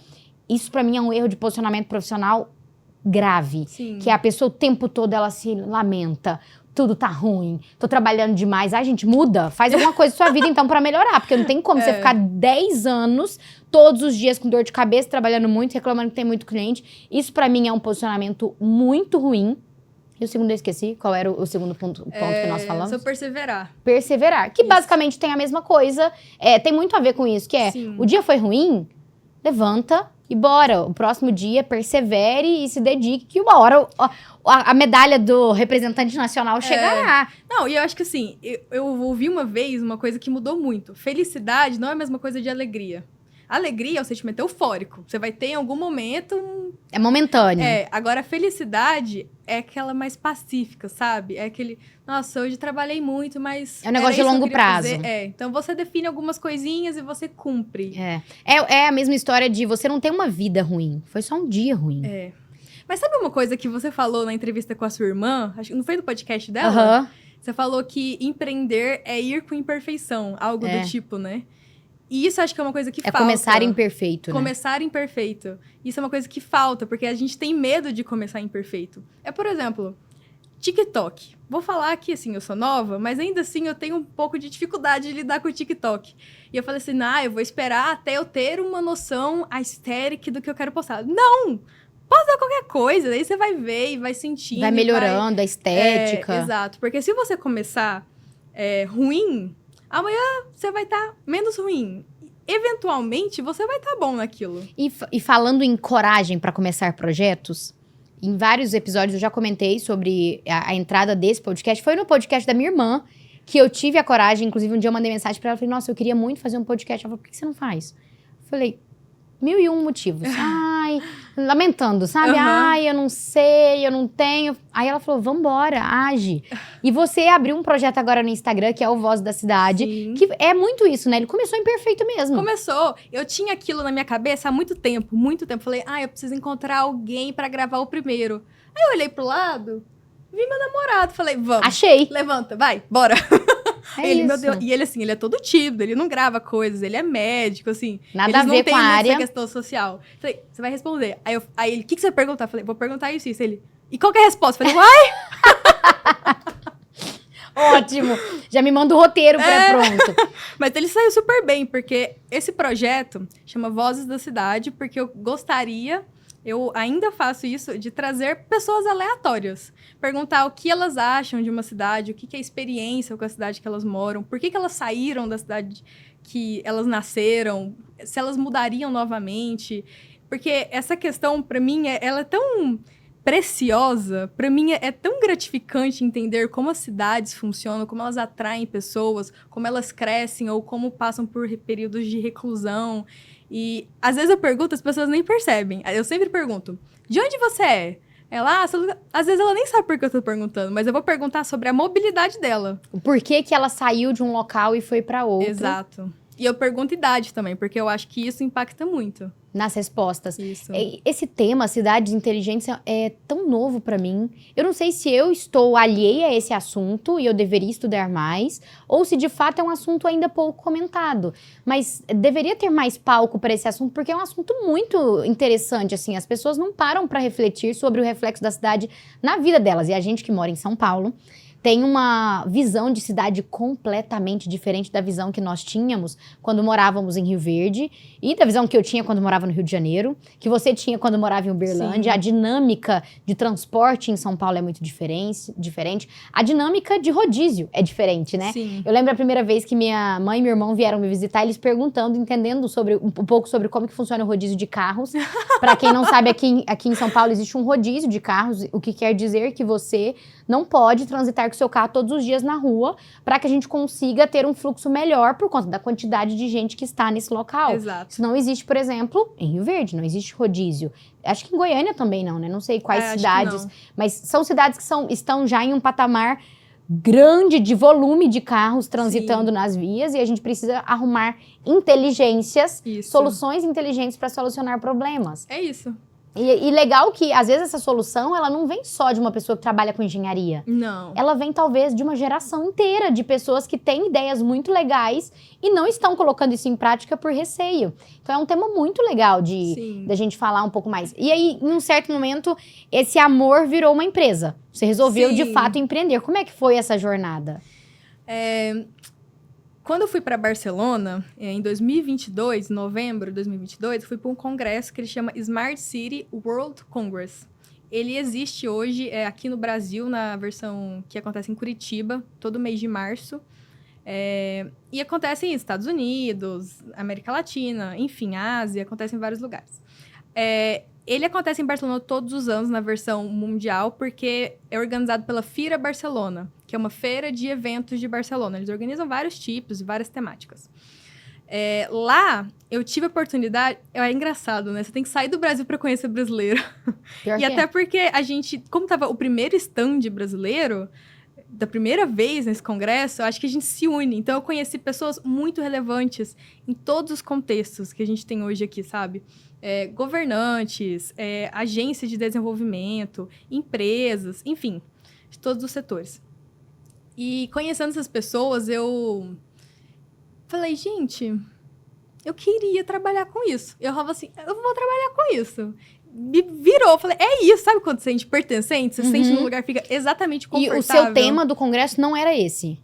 A: Isso pra mim é um erro de posicionamento profissional grave.
B: Sim.
A: Que a pessoa o tempo todo ela se lamenta. Tudo tá ruim, tô trabalhando demais. Ai, gente, muda. Faz alguma coisa na sua vida, então, pra melhorar. Porque não tem como você ficar 10 anos, todos os dias com dor de cabeça, trabalhando muito, reclamando que tem muito cliente. Isso pra mim é um posicionamento muito ruim. E o segundo eu esqueci. Qual era o segundo ponto que nós falamos?
B: Só perseverar.
A: Perseverar. Que basicamente tem a mesma coisa. Tem muito a ver com isso, que é,
B: Sim.
A: o dia foi ruim, levanta e bora. O próximo dia, persevere e se dedique, que uma hora a medalha do representante nacional chegará.
B: Não, e eu acho que assim, eu ouvi uma vez uma coisa que mudou muito. Felicidade não é a mesma coisa de alegria. Alegria é o sentimento eufórico. Você vai ter em algum momento...
A: É momentâneo.
B: Agora a felicidade é aquela mais pacífica, sabe? É aquele, nossa, hoje trabalhei muito, mas...
A: É um negócio de longo prazo.
B: Então você define algumas coisinhas e você cumpre.
A: É a mesma história de você não ter uma vida ruim. Foi só um dia ruim.
B: Mas sabe uma coisa que você falou na entrevista com a sua irmã? Acho que não foi no podcast dela?
A: Aham.
B: Você falou que empreender é ir com imperfeição, algo do tipo, né? E isso acho que é uma coisa que falta.
A: Começar imperfeito, né?
B: Começar imperfeito. Isso é uma coisa que falta, porque a gente tem medo de começar imperfeito. Por exemplo, TikTok. Vou falar que, assim, eu sou nova, mas ainda assim eu tenho um pouco de dificuldade de lidar com o TikTok. E eu falei assim, eu vou esperar até eu ter uma noção aesthetic do que eu quero postar. Não! Posta qualquer coisa, aí você vai ver e vai sentindo.
A: Vai melhorando a estética.
B: Exato, porque se você começar ruim, amanhã você vai estar menos ruim. Eventualmente, você vai estar bom naquilo.
A: E falando em coragem para começar projetos, em vários episódios eu já comentei sobre a entrada desse podcast. Foi no podcast da minha irmã que eu tive a coragem. Inclusive, um dia eu mandei mensagem para ela. Falei, nossa, eu queria muito fazer um podcast. Ela falou, por que você não faz? Eu falei, 1001 motivos. Ai, lamentando, sabe? Ai, eu não sei, eu não tenho. Aí ela falou, vambora, age. E você abriu um projeto agora no Instagram, que é o Voz da Cidade.
B: Sim.
A: Que é muito isso, né? Ele começou imperfeito mesmo.
B: Começou. Eu tinha aquilo na minha cabeça há muito tempo, muito tempo. Falei, eu preciso encontrar alguém pra gravar o primeiro. Aí eu olhei pro lado, vi meu namorado. Falei, vamos.
A: Achei.
B: Levanta, vai, bora.
A: Ele,
B: meu Deus, e ele, assim, ele é todo tímido, ele não grava coisas, ele é médico, assim.
A: Nada a ver com a área.
B: Essa questão social. Falei, você vai responder. Aí ele, o que você vai perguntar? Falei, vou perguntar isso. Ele, e qual que é a resposta? Falei, uai!
A: Ótimo. Já me manda o roteiro pré-pronto.
B: Mas ele saiu super bem, porque esse projeto chama Vozes da Cidade, porque eu gostaria... Eu ainda faço isso de trazer pessoas aleatórias. Perguntar o que elas acham de uma cidade, o que é a experiência com a cidade que elas moram, por que elas saíram da cidade que elas nasceram, se elas mudariam novamente. Porque essa questão, para mim, ela é tão preciosa. Para mim, é tão gratificante entender como as cidades funcionam, como elas atraem pessoas, como elas crescem ou como passam por períodos de reclusão. E às vezes eu pergunto, as pessoas nem percebem. Eu sempre pergunto, de onde você é? Ela, às vezes ela nem sabe por que eu tô perguntando, mas eu vou perguntar sobre a mobilidade dela.
A: O porquê que ela saiu de um local e foi pra outro.
B: Exato. E eu pergunto idade também, porque eu acho que isso impacta muito.
A: Nas respostas.
B: Isso.
A: Esse tema, cidades inteligentes, é tão novo pra mim. Eu não sei se eu estou alheia a esse assunto e eu deveria estudar mais, ou se de fato é um assunto ainda pouco comentado. Mas deveria ter mais palco para esse assunto, porque é um assunto muito interessante, assim. As pessoas não param para refletir sobre o reflexo da cidade na vida delas. E a gente que mora em São Paulo tem uma visão de cidade completamente diferente da visão que nós tínhamos quando morávamos em Rio Verde e da visão que eu tinha quando morava no Rio de Janeiro, que você tinha quando morava em Uberlândia.
B: Sim.
A: A dinâmica de transporte em São Paulo é muito diferente. A dinâmica de rodízio é diferente, né?
B: Sim.
A: Eu lembro a primeira vez que minha mãe e meu irmão vieram me visitar, eles perguntando, entendendo um pouco sobre como que funciona o rodízio de carros. Para quem não sabe, aqui em São Paulo existe um rodízio de carros, o que quer dizer que você não pode transitar com o seu carro todos os dias na rua para que a gente consiga ter um fluxo melhor por conta da quantidade de gente que está nesse local.
B: Exato.
A: Isso não existe, por exemplo, em Rio Verde, não existe rodízio. Acho que em Goiânia também não, né? Não sei quais cidades, mas são cidades que estão já em um patamar grande de volume de carros transitando nas vias e a gente precisa arrumar inteligências, soluções inteligentes para solucionar problemas.
B: É isso.
A: E legal que, às vezes, essa solução, ela não vem só de uma pessoa que trabalha com engenharia.
B: Não.
A: Ela vem, talvez, de uma geração inteira de pessoas que têm ideias muito legais e não estão colocando isso em prática por receio. Então, é um tema muito legal da gente falar um pouco mais. E aí, em um certo momento, esse amor virou uma empresa. Você resolveu, de fato, empreender. Como é que foi essa jornada?
B: Quando eu fui para Barcelona, em 2022, em novembro de 2022, eu fui para um congresso que ele chama Smart City World Congress. Ele existe hoje aqui no Brasil, na versão que acontece em Curitiba, todo mês de março. E acontece em Estados Unidos, América Latina, enfim, Ásia, acontece em vários lugares. Ele acontece em Barcelona todos os anos, na versão mundial, porque é organizado pela Fira Barcelona, que é uma feira de eventos de Barcelona. Eles organizam vários tipos e várias temáticas. Lá, eu tive a oportunidade... É engraçado, né? Você tem que sair do Brasil para conhecer brasileiro. E até porque a gente... Como estava o primeiro stand brasileiro, da primeira vez nesse congresso, eu acho que a gente se une. Então, eu conheci pessoas muito relevantes em todos os contextos que a gente tem hoje aqui, sabe? Governantes, agências de desenvolvimento, empresas, enfim, de todos os setores. E conhecendo essas pessoas, eu falei, gente, eu queria trabalhar com isso. Eu falava assim, eu vou trabalhar com isso. Me virou, falei, é isso, sabe quando você sente pertencente? Você sente num lugar, fica exatamente confortável.
A: E o seu tema do congresso não era esse?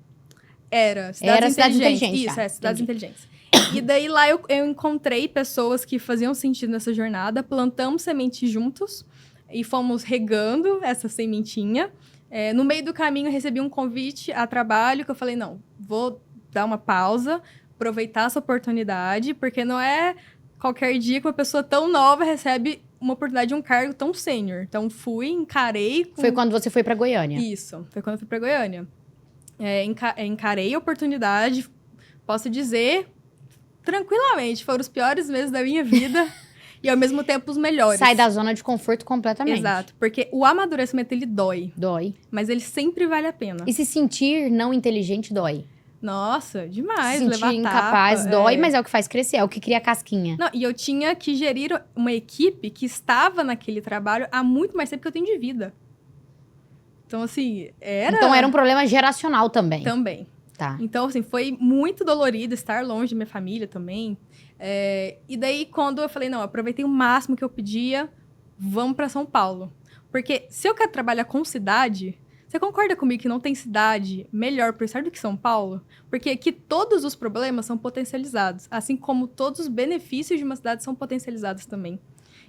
B: Era Cidades Inteligentes. Isso,
A: tá,
B: Cidades Inteligentes. E daí lá eu encontrei pessoas que faziam sentido nessa jornada, plantamos sementes juntos e fomos regando essa sementinha. No meio do caminho eu recebi um convite a trabalho que eu falei, não, vou dar uma pausa, aproveitar essa oportunidade, porque não é qualquer dia que uma pessoa tão nova recebe uma oportunidade de um cargo tão sênior. Então fui, encarei...
A: Foi quando você foi para Goiânia?
B: Isso, foi quando eu fui para Goiânia. Encarei a oportunidade, posso dizer... Tranquilamente, foram os piores meses da minha vida e, ao mesmo tempo, os melhores.
A: Sai da zona de conforto completamente.
B: Exato, porque o amadurecimento, ele dói.
A: Dói.
B: Mas ele sempre vale a pena.
A: E se sentir não inteligente, dói.
B: Nossa, demais.
A: Se sentir incapaz, dói, mas é o que faz crescer, é o que cria a casquinha.
B: Não, e eu tinha que gerir uma equipe que estava naquele trabalho há muito mais tempo que eu tenho de vida. Então, assim,
A: Então, era um problema geracional também.
B: Também.
A: Tá.
B: Então, assim, foi muito dolorido estar longe da minha família também. E daí, quando eu falei, não, eu aproveitei o máximo que eu podia, vamos para São Paulo. Porque se eu quero trabalhar com cidade, você concorda comigo que não tem cidade melhor por estar do que São Paulo? Porque aqui todos os problemas são potencializados, assim como todos os benefícios de uma cidade são potencializados também.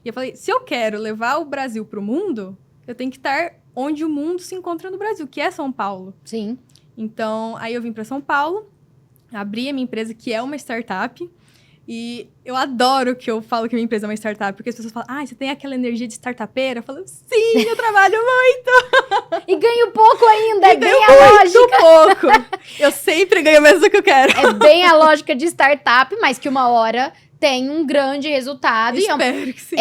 B: E eu falei, se eu quero levar o Brasil para o mundo, eu tenho que estar onde o mundo se encontra no Brasil, que é São Paulo.
A: Sim.
B: Então, aí eu vim para São Paulo, abri a minha empresa, que é uma startup. E eu adoro que eu falo que a minha empresa é uma startup, porque as pessoas falam, você tem aquela energia de startupeira? Eu falo, sim, eu trabalho muito!
A: E ganho pouco ainda, é bem a
B: muito
A: lógica.
B: Pouco! Eu sempre ganho menos do que eu quero.
A: É bem a lógica de startup, mas que uma hora tem um grande resultado.
B: Espero que sim.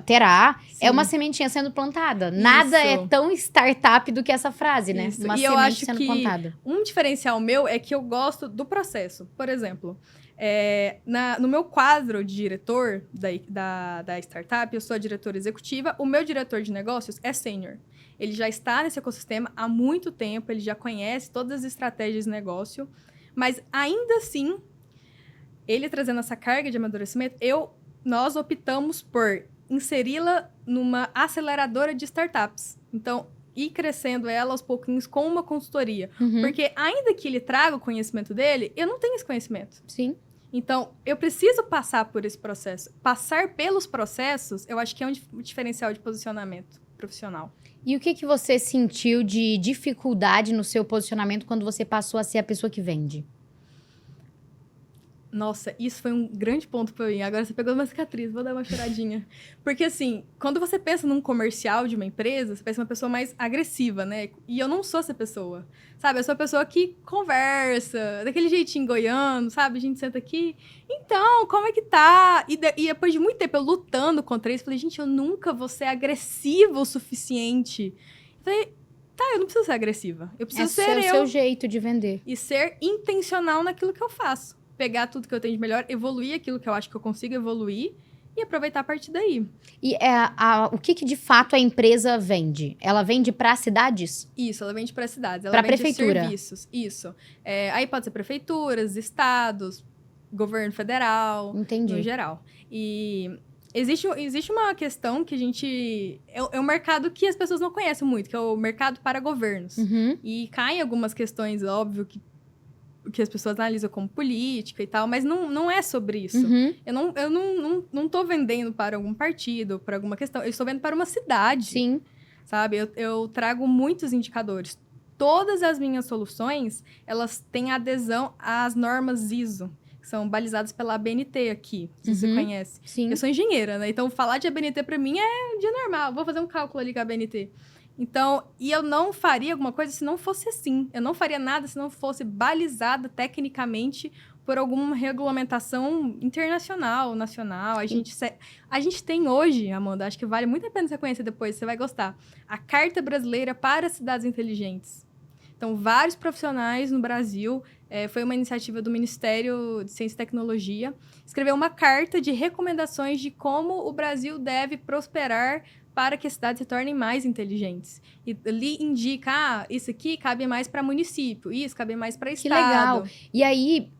A: Terá.
B: Sim.
A: É uma sementinha sendo plantada. Nada é tão startup do que essa frase, né?
B: Isso.
A: Uma
B: E
A: semente
B: eu acho
A: sendo
B: que
A: plantada.
B: um diferencial meu é que eu gosto do processo. Por exemplo, no meu quadro de diretor da startup, eu sou a diretora executiva, o meu diretor de negócios é sênior. Ele já está nesse ecossistema há muito tempo, ele já conhece todas as estratégias de negócio, mas ainda assim, ele trazendo essa carga de amadurecimento, nós optamos por inseri-la numa aceleradora de startups. Então, ir crescendo ela aos pouquinhos com uma consultoria.
A: Uhum.
B: Porque ainda que ele traga o conhecimento dele, eu não tenho esse conhecimento.
A: Sim.
B: Então, eu preciso passar por esse processo. Passar pelos processos, eu acho que é um diferencial de posicionamento profissional.
A: E o que você sentiu de dificuldade no seu posicionamento quando você passou a ser a pessoa que vende?
B: Nossa, isso foi um grande ponto pra mim. Agora você pegou uma cicatriz, vou dar uma choradinha. Porque, assim, quando você pensa num comercial de uma empresa, você pensa uma pessoa mais agressiva, né? E eu não sou essa pessoa, sabe? Eu sou a pessoa que conversa, daquele jeitinho goiano, sabe? A gente senta aqui, então, como é que tá? E depois de muito tempo eu lutando contra isso, falei, gente, eu nunca vou ser agressiva o suficiente. Eu falei, tá, eu não preciso ser agressiva. Eu preciso ser
A: o seu jeito de vender.
B: E ser intencional naquilo que eu faço. Pegar tudo que eu tenho de melhor, evoluir aquilo que eu acho que eu consigo evoluir e aproveitar a partir daí.
A: E o que de fato a empresa vende? Ela vende para cidades?
B: Isso, ela vende para cidades. Ela
A: pra
B: vende
A: prefeitura.
B: Serviços. Isso. Aí pode ser prefeituras, estados, governo federal,
A: Entendi.
B: no geral. E existe uma questão que a gente... É um mercado que as pessoas não conhecem muito, que é o mercado para governos.
A: Uhum.
B: E caem algumas questões, óbvio, que as pessoas analisam como política e tal, mas não é sobre isso.
A: Uhum.
B: Eu não tô vendendo para algum partido, para alguma questão. Eu estou vendendo para uma cidade.
A: Sim.
B: Sabe? Eu trago muitos indicadores. Todas as minhas soluções, elas têm adesão às normas ISO, que são balizadas pela ABNT aqui, se você conhece.
A: Sim.
B: Eu sou engenheira, né? Então, falar de ABNT para mim é um dia normal. Vou fazer um cálculo ali com a ABNT. Então, e eu não faria alguma coisa se não fosse assim. Eu não faria nada se não fosse balizada tecnicamente por alguma regulamentação internacional, nacional. A gente tem hoje, Amanda, acho que vale muito a pena você conhecer depois, você vai gostar, a Carta Brasileira para Cidades Inteligentes. Então, vários profissionais no Brasil, foi uma iniciativa do Ministério de Ciência e Tecnologia, escreveu uma carta de recomendações de como o Brasil deve prosperar para que as cidades se tornem mais inteligentes. E ali indica, isso aqui cabe mais para município, isso cabe mais para estado.
A: Que legal. E aí,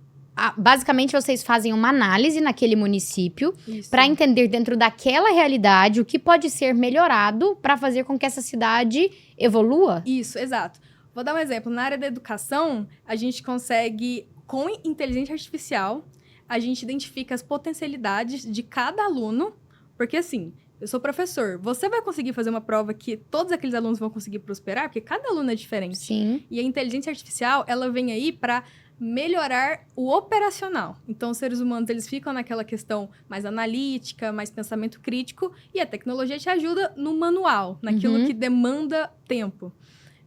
A: basicamente, vocês fazem uma análise naquele município para entender dentro daquela realidade o que pode ser melhorado para fazer com que essa cidade evolua?
B: Isso, exato. Vou dar um exemplo. Na área da educação, a gente consegue, com inteligência artificial, a gente identifica as potencialidades de cada aluno, porque assim... Eu sou professor. Você vai conseguir fazer uma prova que todos aqueles alunos vão conseguir prosperar? Porque cada aluno é diferente.
A: Sim.
B: E a inteligência artificial, ela vem aí para melhorar o operacional. Então, os seres humanos, eles ficam naquela questão mais analítica, mais pensamento crítico, e a tecnologia te ajuda no manual, naquilo que demanda tempo.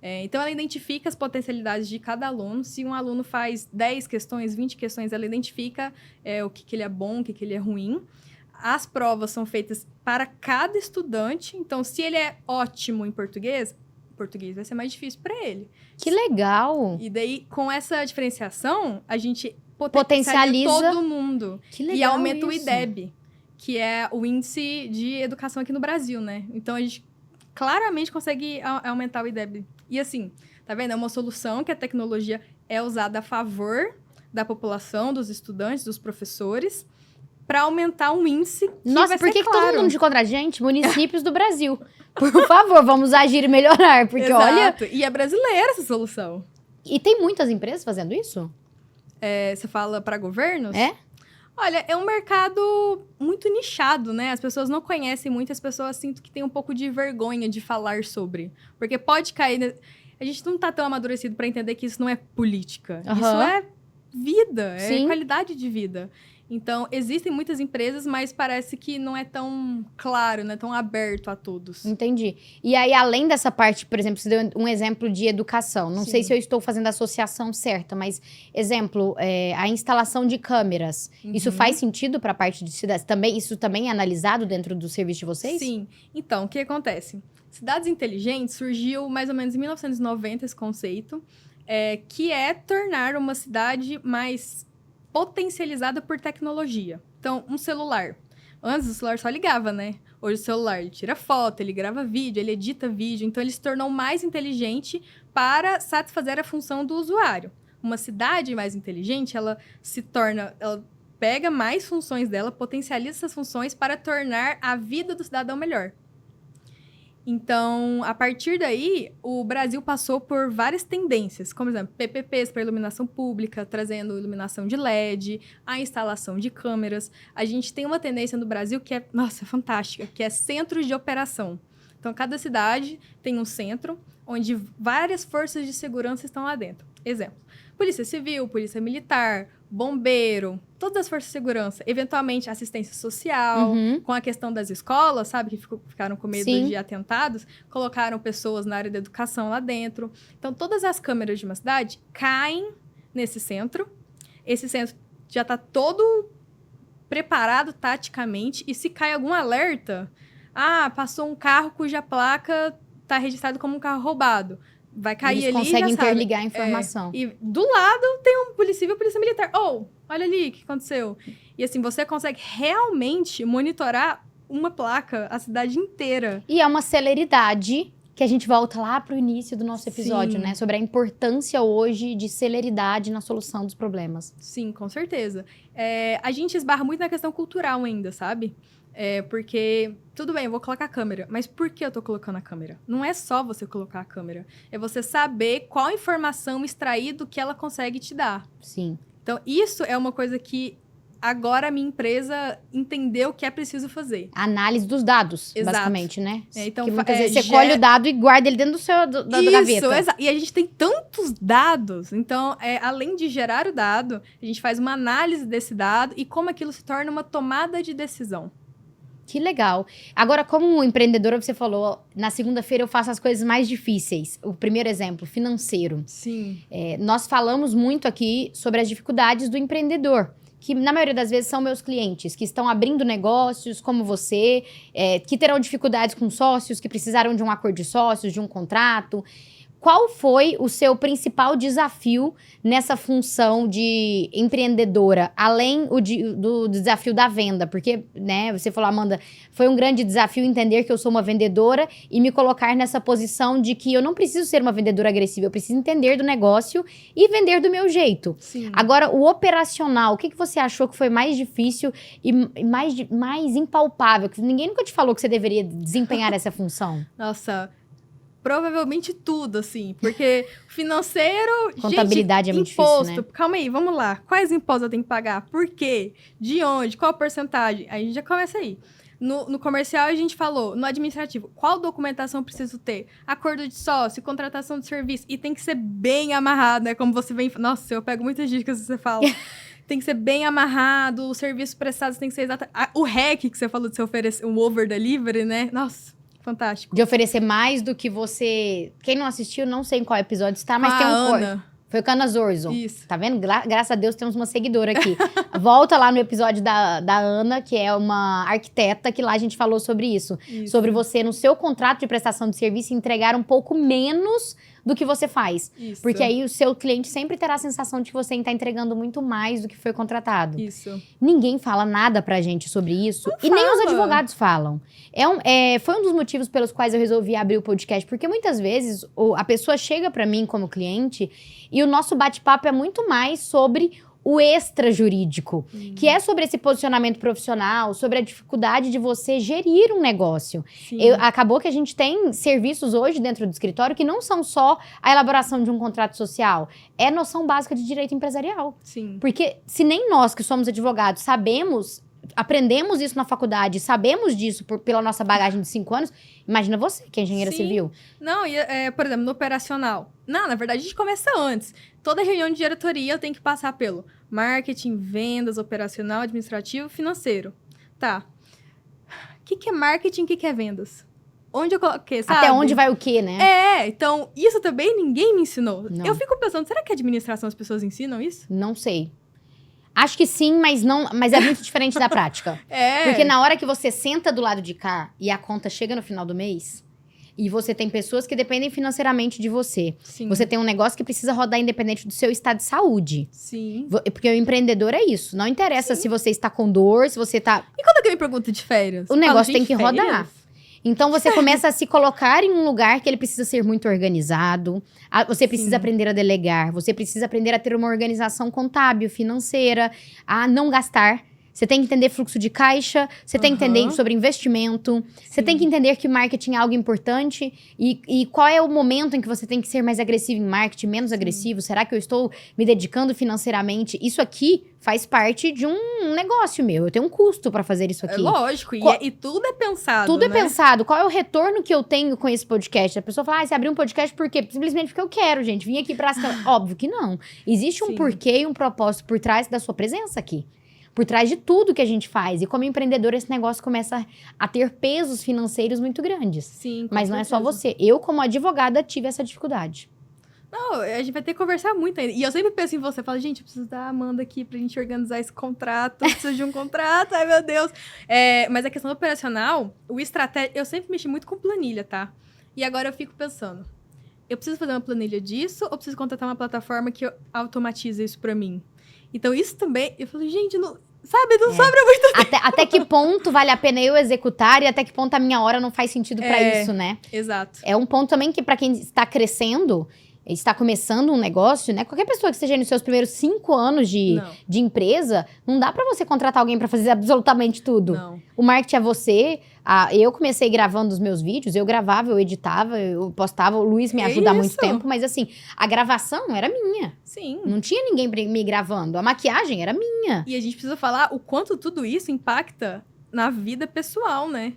B: Então, ela identifica as potencialidades de cada aluno. Se um aluno faz 10 questões, 20 questões, ela identifica o que ele é bom, o que ele é ruim. As provas são feitas para cada estudante. Então, se ele é ótimo em português vai ser mais difícil para ele.
A: Que legal!
B: E daí, com essa diferenciação, a gente
A: potencializa
B: todo mundo.
A: Que legal.
B: E aumenta
A: isso.
B: o IDEB, que é o índice de educação aqui no Brasil, né? Então, a gente claramente consegue aumentar o IDEB. E assim, tá vendo? É uma solução que a tecnologia é usada a favor da população, dos estudantes, dos professores, para aumentar um índice que
A: Nossa,
B: vai
A: por
B: ser
A: que
B: claro.
A: todo mundo de contra a gente? Municípios do Brasil. Por favor, vamos agir e melhorar. Porque olha...
B: E é brasileira essa solução.
A: E tem muitas empresas fazendo isso?
B: Você fala para governos?
A: É?
B: Olha, é um mercado muito nichado, né? As pessoas não conhecem muito, as pessoas sinto que tem um pouco de vergonha de falar sobre. Porque pode cair... A gente não tá tão amadurecido para entender que isso não é política. Isso é vida, é qualidade de vida. Então, existem muitas empresas, mas parece que não é tão claro, não é tão aberto a todos.
A: Entendi. E aí, além dessa parte, por exemplo, você deu um exemplo de educação. Não sei
B: Sim.
A: se eu estou fazendo a associação certa, mas, exemplo, a instalação de câmeras. Isso faz sentido para a parte de cidades? Isso também é analisado dentro do serviço de vocês?
B: Sim. Então, o que acontece? Cidades inteligentes surgiu mais ou menos em 1990 esse conceito, que é tornar uma cidade mais potencializada por tecnologia. Então, um celular. Antes o celular só ligava, né? Hoje o celular ele tira foto, ele grava vídeo, ele edita vídeo. Então, ele se tornou mais inteligente para satisfazer a função do usuário. Uma cidade mais inteligente, ela pega mais funções dela, potencializa essas funções para tornar a vida do cidadão melhor. Então, a partir daí, o Brasil passou por várias tendências, como, por exemplo, PPPs para iluminação pública, trazendo iluminação de LED, a instalação de câmeras. A gente tem uma tendência no Brasil que é, nossa, fantástica, que é centros de operação. Então, cada cidade tem um centro onde várias forças de segurança estão lá dentro. Exemplo, Polícia Civil, Polícia Militar, Bombeiro, todas as forças de segurança, eventualmente assistência social, com a questão das escolas, sabe, que ficaram com medo de atentados, colocaram pessoas na área da educação lá dentro. Então, todas as câmeras de uma cidade caem nesse centro. Esse centro já está todo preparado taticamente, e se cai algum alerta, passou um carro cuja placa está registrado como um carro roubado. Vai cair
A: Eles
B: ali
A: conseguem
B: já sabe.
A: interligar a informação.
B: E do lado tem um polícia civil e polícia militar. Olha ali o que aconteceu. E assim, você consegue realmente monitorar uma placa, a cidade inteira.
A: E é uma celeridade que a gente volta lá pro início do nosso episódio, né? Sobre a importância hoje de celeridade na solução dos problemas.
B: Sim, com certeza. A gente esbarra muito na questão cultural ainda, sabe? Porque, tudo bem, eu vou colocar a câmera, mas por que eu tô colocando a câmera? Não é só você colocar a câmera, é você saber qual informação extrair do que ela consegue te dar.
A: Sim.
B: Então, isso é uma coisa que agora a minha empresa entendeu que é preciso fazer.
A: Análise dos dados,
B: Exato.
A: basicamente, né?
B: Então,
A: que muitas vezes você colhe o dado e guarda ele dentro da gaveta.
B: Isso, e a gente tem tantos dados. Então, além de gerar o dado, a gente faz uma análise desse dado e como aquilo se torna uma tomada de decisão.
A: Que legal. Agora, como empreendedora, você falou, na segunda-feira eu faço as coisas mais difíceis. O primeiro exemplo, financeiro.
B: Sim.
A: Nós falamos muito aqui sobre as dificuldades do empreendedor, que na maioria das vezes são meus clientes, que estão abrindo negócios, como você, que terão dificuldades com sócios, que precisaram de um acordo de sócios, de um contrato. Qual foi o seu principal desafio nessa função de empreendedora, além do desafio da venda? Porque, né, você falou, Amanda, foi um grande desafio entender que eu sou uma vendedora e me colocar nessa posição de que eu não preciso ser uma vendedora agressiva, eu preciso entender do negócio e vender do meu jeito.
B: Sim.
A: Agora, o operacional, o que você achou que foi mais difícil e mais impalpável? Que ninguém nunca te falou que você deveria desempenhar essa função.
B: Nossa, provavelmente tudo, assim. Porque financeiro...
A: Contabilidade é muito
B: imposto,
A: difícil, né?
B: Calma aí, vamos lá. Quais impostos eu tenho que pagar? Por quê? De onde? Qual a porcentagem? Aí a gente já começa aí. No comercial, a gente falou. No administrativo, qual documentação eu preciso ter? Acordo de sócio, contratação de serviço. E tem que ser bem amarrado, né? Como você vem... Nossa, eu pego muitas dicas que você fala. Tem que ser bem amarrado. Os serviços prestados tem que ser exato. O REC que você falou de se oferecer, um over delivery, né? Nossa... Fantástico.
A: De oferecer mais do que você... Quem não assistiu, não sei em qual episódio está, mas tem um corte. Foi o Cana Zorzo.
B: Isso.
A: Tá vendo? Graças a Deus temos uma seguidora aqui. Volta lá no episódio da Ana, que é uma arquiteta, que lá a gente falou sobre isso. Sobre você, no seu contrato de prestação de serviço, entregar um pouco menos do que você faz.
B: Isso.
A: Porque aí o seu cliente sempre terá a sensação de que você está entregando muito mais do que foi contratado.
B: Isso.
A: Ninguém fala nada pra gente sobre isso.
B: Não
A: e nem
B: fala.
A: os advogados falam. Foi um dos motivos pelos quais eu resolvi abrir o podcast. Porque muitas vezes a pessoa chega pra mim como cliente e o nosso bate-papo é muito mais sobre o extrajurídico, que é sobre esse posicionamento profissional, sobre a dificuldade de você gerir um negócio. Acabou que a gente tem serviços hoje dentro do escritório que não são só a elaboração de um contrato social, é noção básica de direito empresarial.
B: Sim.
A: Porque se nem nós que somos advogados aprendemos isso na faculdade, sabemos disso pela nossa bagagem de 5 anos, imagina você, que é engenheira civil.
B: Não, por exemplo, no operacional. Não, na verdade, a gente começa antes. Toda reunião de diretoria eu tenho que passar pelo Marketing, vendas, operacional, administrativo, financeiro. Tá. O que é marketing, o que é vendas? Onde eu coloquei, sabe?
A: Até onde vai o quê, né?
B: Então, isso também ninguém me ensinou.
A: Não.
B: Eu fico pensando, será que a administração as pessoas ensinam isso?
A: Não sei. Acho que sim, mas é muito diferente da prática. Porque na hora que você senta do lado de cá e a conta chega no final do mês, e você tem pessoas que dependem financeiramente de você.
B: Sim.
A: Você tem um negócio que precisa rodar independente do seu estado de saúde.
B: Sim.
A: Porque o empreendedor é isso. Não interessa se você está com dor, se você tá...
B: E quando alguém me pergunta de férias?
A: O negócio tem que rodar. Então, você começa a se colocar em um lugar que ele precisa ser muito organizado. Você precisa aprender a delegar. Você precisa aprender a ter uma organização contábil, financeira. A não gastar. Você tem que entender fluxo de caixa. Você tem que entender sobre investimento. Você tem que entender que marketing é algo importante. E qual é o momento em que você tem que ser mais agressivo em marketing, menos agressivo? Será que eu estou me dedicando financeiramente? Isso aqui faz parte de um negócio meu. Eu tenho um custo para fazer isso aqui.
B: É lógico. E tudo é pensado,
A: Tudo é
B: né?
A: pensado. Qual é o retorno que eu tenho com esse podcast? A pessoa fala, você abriu um podcast por quê? Simplesmente porque eu quero, gente. Vim aqui pra... Óbvio que não. Existe um porquê e um propósito por trás da sua presença aqui. Por trás de tudo que a gente faz. E como empreendedor, esse negócio começa a ter pesos financeiros muito grandes.
B: Sim,
A: mas não é só você. Eu, como advogada, tive essa dificuldade.
B: Não, a gente vai ter que conversar muito ainda. E eu sempre penso em você. Falo, gente, eu preciso da Amanda aqui pra gente organizar esse contrato. Eu preciso de um contrato. Ai, meu Deus. Mas a questão do operacional, o estratégia... Eu sempre mexi muito com planilha, tá? E agora eu fico pensando. Eu preciso fazer uma planilha disso ou preciso contratar uma plataforma que automatize isso pra mim? Então, isso também... Eu falei, gente, não... Sabe? Não sobra muito tempo.
A: Até que ponto vale a pena eu executar e até que ponto a minha hora não faz sentido pra isso, né?
B: Exato.
A: É um ponto também que pra quem está crescendo, está começando um negócio, né? Qualquer pessoa que esteja nos seus primeiros 5 anos de empresa, não dá pra você contratar alguém pra fazer absolutamente tudo.
B: Não.
A: O marketing é você. Eu comecei gravando os meus vídeos, eu gravava, eu editava, eu postava. O Luiz me ajuda há muito tempo, mas assim, a gravação era minha.
B: Sim.
A: Não tinha ninguém me gravando. A maquiagem era minha.
B: E a gente precisa falar o quanto tudo isso impacta na vida pessoal, né?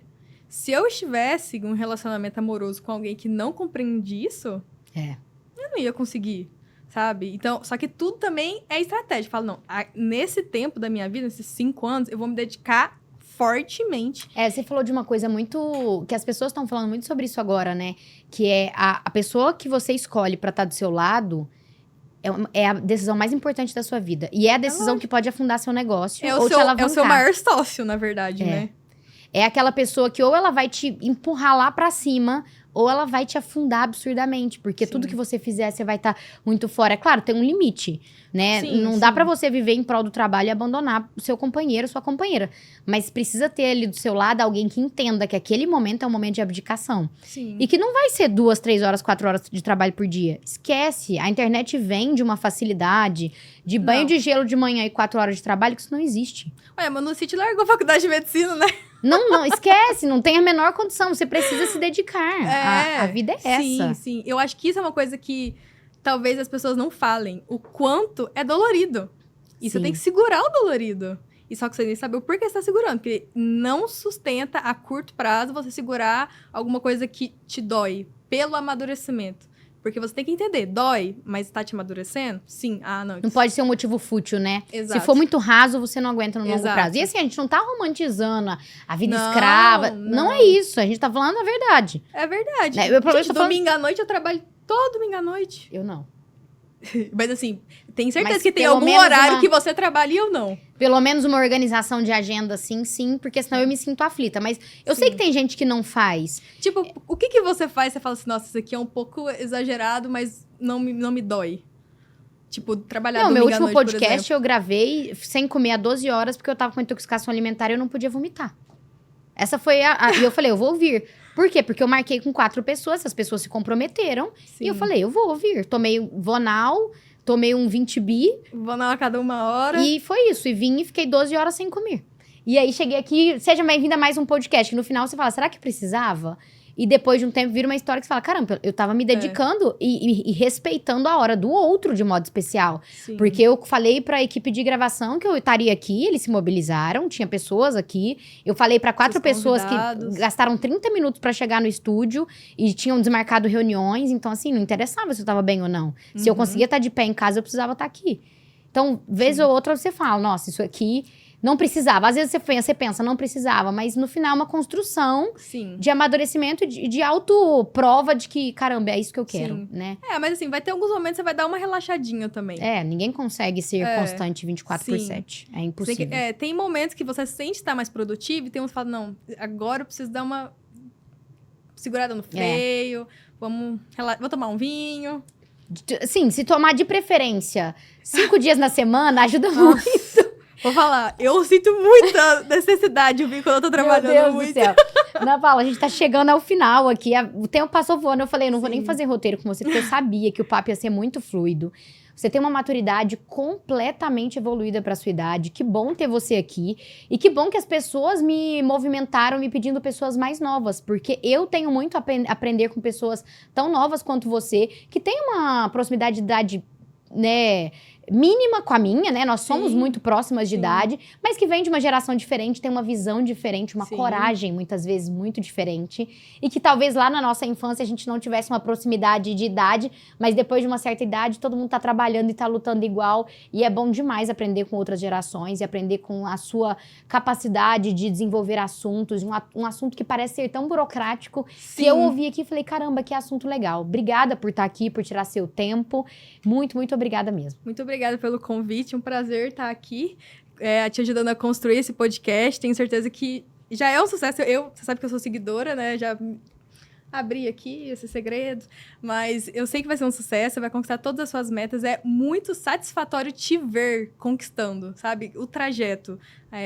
B: Se eu estivesse em um relacionamento amoroso com alguém que não compreende isso, eu não ia conseguir, sabe? Então, só que tudo também é estratégia. Eu falo, não, nesse tempo da minha vida, nesses 5 anos, eu vou me dedicar fortemente.
A: Você falou de uma coisa muito... Que as pessoas estão falando muito sobre isso agora, né? Que é a pessoa que você escolhe pra estar do seu lado... É a decisão mais importante da sua vida. E é a decisão que pode afundar seu negócio ou te alavancar.
B: É o seu maior sócio, na verdade, né?
A: É aquela pessoa que ou ela vai te empurrar lá pra cima, ou ela vai te afundar absurdamente. Porque tudo que você fizer, você vai estar muito fora. É claro, tem um limite, né? Não dá pra você viver em prol do trabalho e abandonar o seu companheiro, sua companheira. Mas precisa ter ali do seu lado alguém que entenda que aquele momento é um momento de abdicação.
B: Sim.
A: E que não vai ser 2, 3 horas, 4 horas de trabalho por dia. Esquece. A internet vem de uma facilidade, de banho de gelo de manhã e 4 horas de trabalho, que isso não existe.
B: Ué, mas no sítio largou a faculdade de medicina, né?
A: Não, esquece, não tem a menor condição. Você precisa se dedicar. A vida é essa.
B: Sim. Eu acho que isso é uma coisa que talvez as pessoas não falem. O quanto é dolorido. E você tem que segurar o dolorido. E só que você tem que saber o porquê você tá segurando. Porque não sustenta a curto prazo você segurar alguma coisa que te dói pelo amadurecimento. Porque você tem que entender, dói, mas tá te amadurecendo? Sim.
A: Não pode ser um motivo fútil, né?
B: Exato.
A: Se for muito raso, você não aguenta no longo prazo. E assim, a gente não tá romantizando a vida escrava. Não é isso. A gente tá falando a verdade.
B: É verdade.
A: Né?
B: Gente, domingo à noite eu trabalho todo domingo à noite.
A: Eu não.
B: Mas assim, tem certeza que tem algum horário que você trabalha e eu não.
A: Pelo menos uma organização de agenda, sim, porque senão eu me sinto aflita. Mas eu sei que tem gente que não faz.
B: Tipo, o que você faz? Você fala assim, nossa, isso aqui é um pouco exagerado, mas não me dói. Tipo, trabalhar domingo à noite,
A: meu último podcast eu gravei sem comer há 12 horas, porque eu tava com intoxicação alimentar e eu não podia vomitar. Essa foi e eu falei, eu vou ouvir. Por quê? Porque eu marquei com 4 pessoas, essas pessoas se comprometeram. Sim. E eu falei, eu vou ouvir. Tomei Vonal, tomei um 20bi.
B: Vonal a cada 1 hora.
A: E foi isso. E vim e fiquei 12 horas sem comer. E aí cheguei aqui, seja bem-vinda a mais um podcast. Que no final você fala, será que precisava? E depois de um tempo vira uma história que você fala, caramba, eu tava me dedicando e respeitando a hora do outro de modo especial. Sim. Porque eu falei pra equipe de gravação que eu estaria aqui, eles se mobilizaram, tinha pessoas aqui. Eu falei pra 4 pessoas que gastaram 30 minutos pra chegar no estúdio e tinham desmarcado reuniões. Então, assim, não interessava se eu tava bem ou não. Se eu conseguia estar de pé em casa, eu precisava estar aqui. Então, vez ou outra, você fala, nossa, isso aqui não precisava. Às vezes você pensa, não precisava, mas no final é uma construção
B: Sim.
A: de amadurecimento, de autoprova de que, caramba, é isso que eu quero,
B: Sim.
A: né?
B: Mas assim, vai ter alguns momentos que você vai dar uma relaxadinha também.
A: Ninguém consegue ser constante 24/7. É impossível.
B: Tem momentos que você sente estar mais produtivo e tem uns que falam, não, agora eu preciso dar uma segurada no freio, vou tomar um vinho.
A: Sim, se tomar de preferência 5 dias na semana, ajuda muito.
B: Vou falar, eu sinto muita necessidade de vir quando eu tô trabalhando
A: Meu Deus
B: muito.
A: do céu. Ana Paula, a gente tá chegando ao final aqui. O tempo passou voando. Eu falei, não vou nem fazer roteiro com você, porque eu sabia que o papo ia ser muito fluido. Você tem uma maturidade completamente evoluída para sua idade. Que bom ter você aqui. E que bom que as pessoas me movimentaram me pedindo pessoas mais novas. Porque eu tenho muito a aprender com pessoas tão novas quanto você, que tem uma proximidade de idade, né, mínima com a minha, né? Nós somos muito próximas de idade, mas que vem de uma geração diferente, tem uma visão diferente, uma coragem, muitas vezes, muito diferente. E que talvez lá na nossa infância a gente não tivesse uma proximidade de idade, mas depois de uma certa idade, todo mundo tá trabalhando e tá lutando igual. E é bom demais aprender com outras gerações e aprender com a sua capacidade de desenvolver assuntos, um assunto que parece ser tão burocrático, que eu ouvi aqui e falei, caramba, que assunto legal. Obrigada por estar aqui, por tirar seu tempo. Muito, muito obrigada mesmo.
B: Muito obrigada pelo convite, um prazer estar aqui, te ajudando a construir esse podcast. Tenho certeza que já é um sucesso. Você sabe que eu sou seguidora, né? Já abri aqui esse segredo, mas eu sei que vai ser um sucesso, vai conquistar todas as suas metas. É muito satisfatório te ver conquistando, sabe? O trajeto.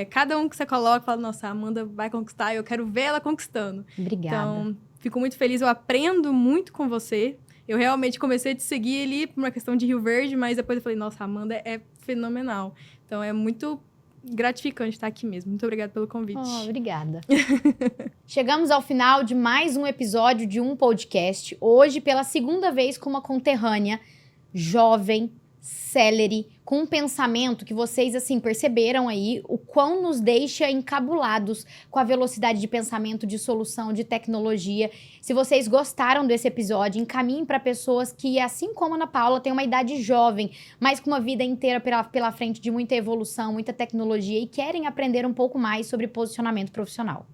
B: Cada um que você coloca, fala, nossa, a Amanda vai conquistar, eu quero ver ela conquistando.
A: Obrigada.
B: Então, fico muito feliz, eu aprendo muito com você. Eu realmente comecei a te seguir ali por uma questão de Rio Verde, mas depois eu falei, nossa, a Amanda é fenomenal. Então, é muito gratificante estar aqui mesmo. Muito obrigada pelo convite.
A: Obrigada. Chegamos ao final de mais um episódio de um podcast. Hoje, pela segunda vez, com uma conterrânea jovem, célere, com um pensamento que vocês, assim, perceberam aí o quão nos deixa encabulados com a velocidade de pensamento, de solução, de tecnologia. Se vocês gostaram desse episódio, encaminhem para pessoas que, assim como a Ana Paula, têm uma idade jovem, mas com uma vida inteira pela frente de muita evolução, muita tecnologia e querem aprender um pouco mais sobre posicionamento profissional.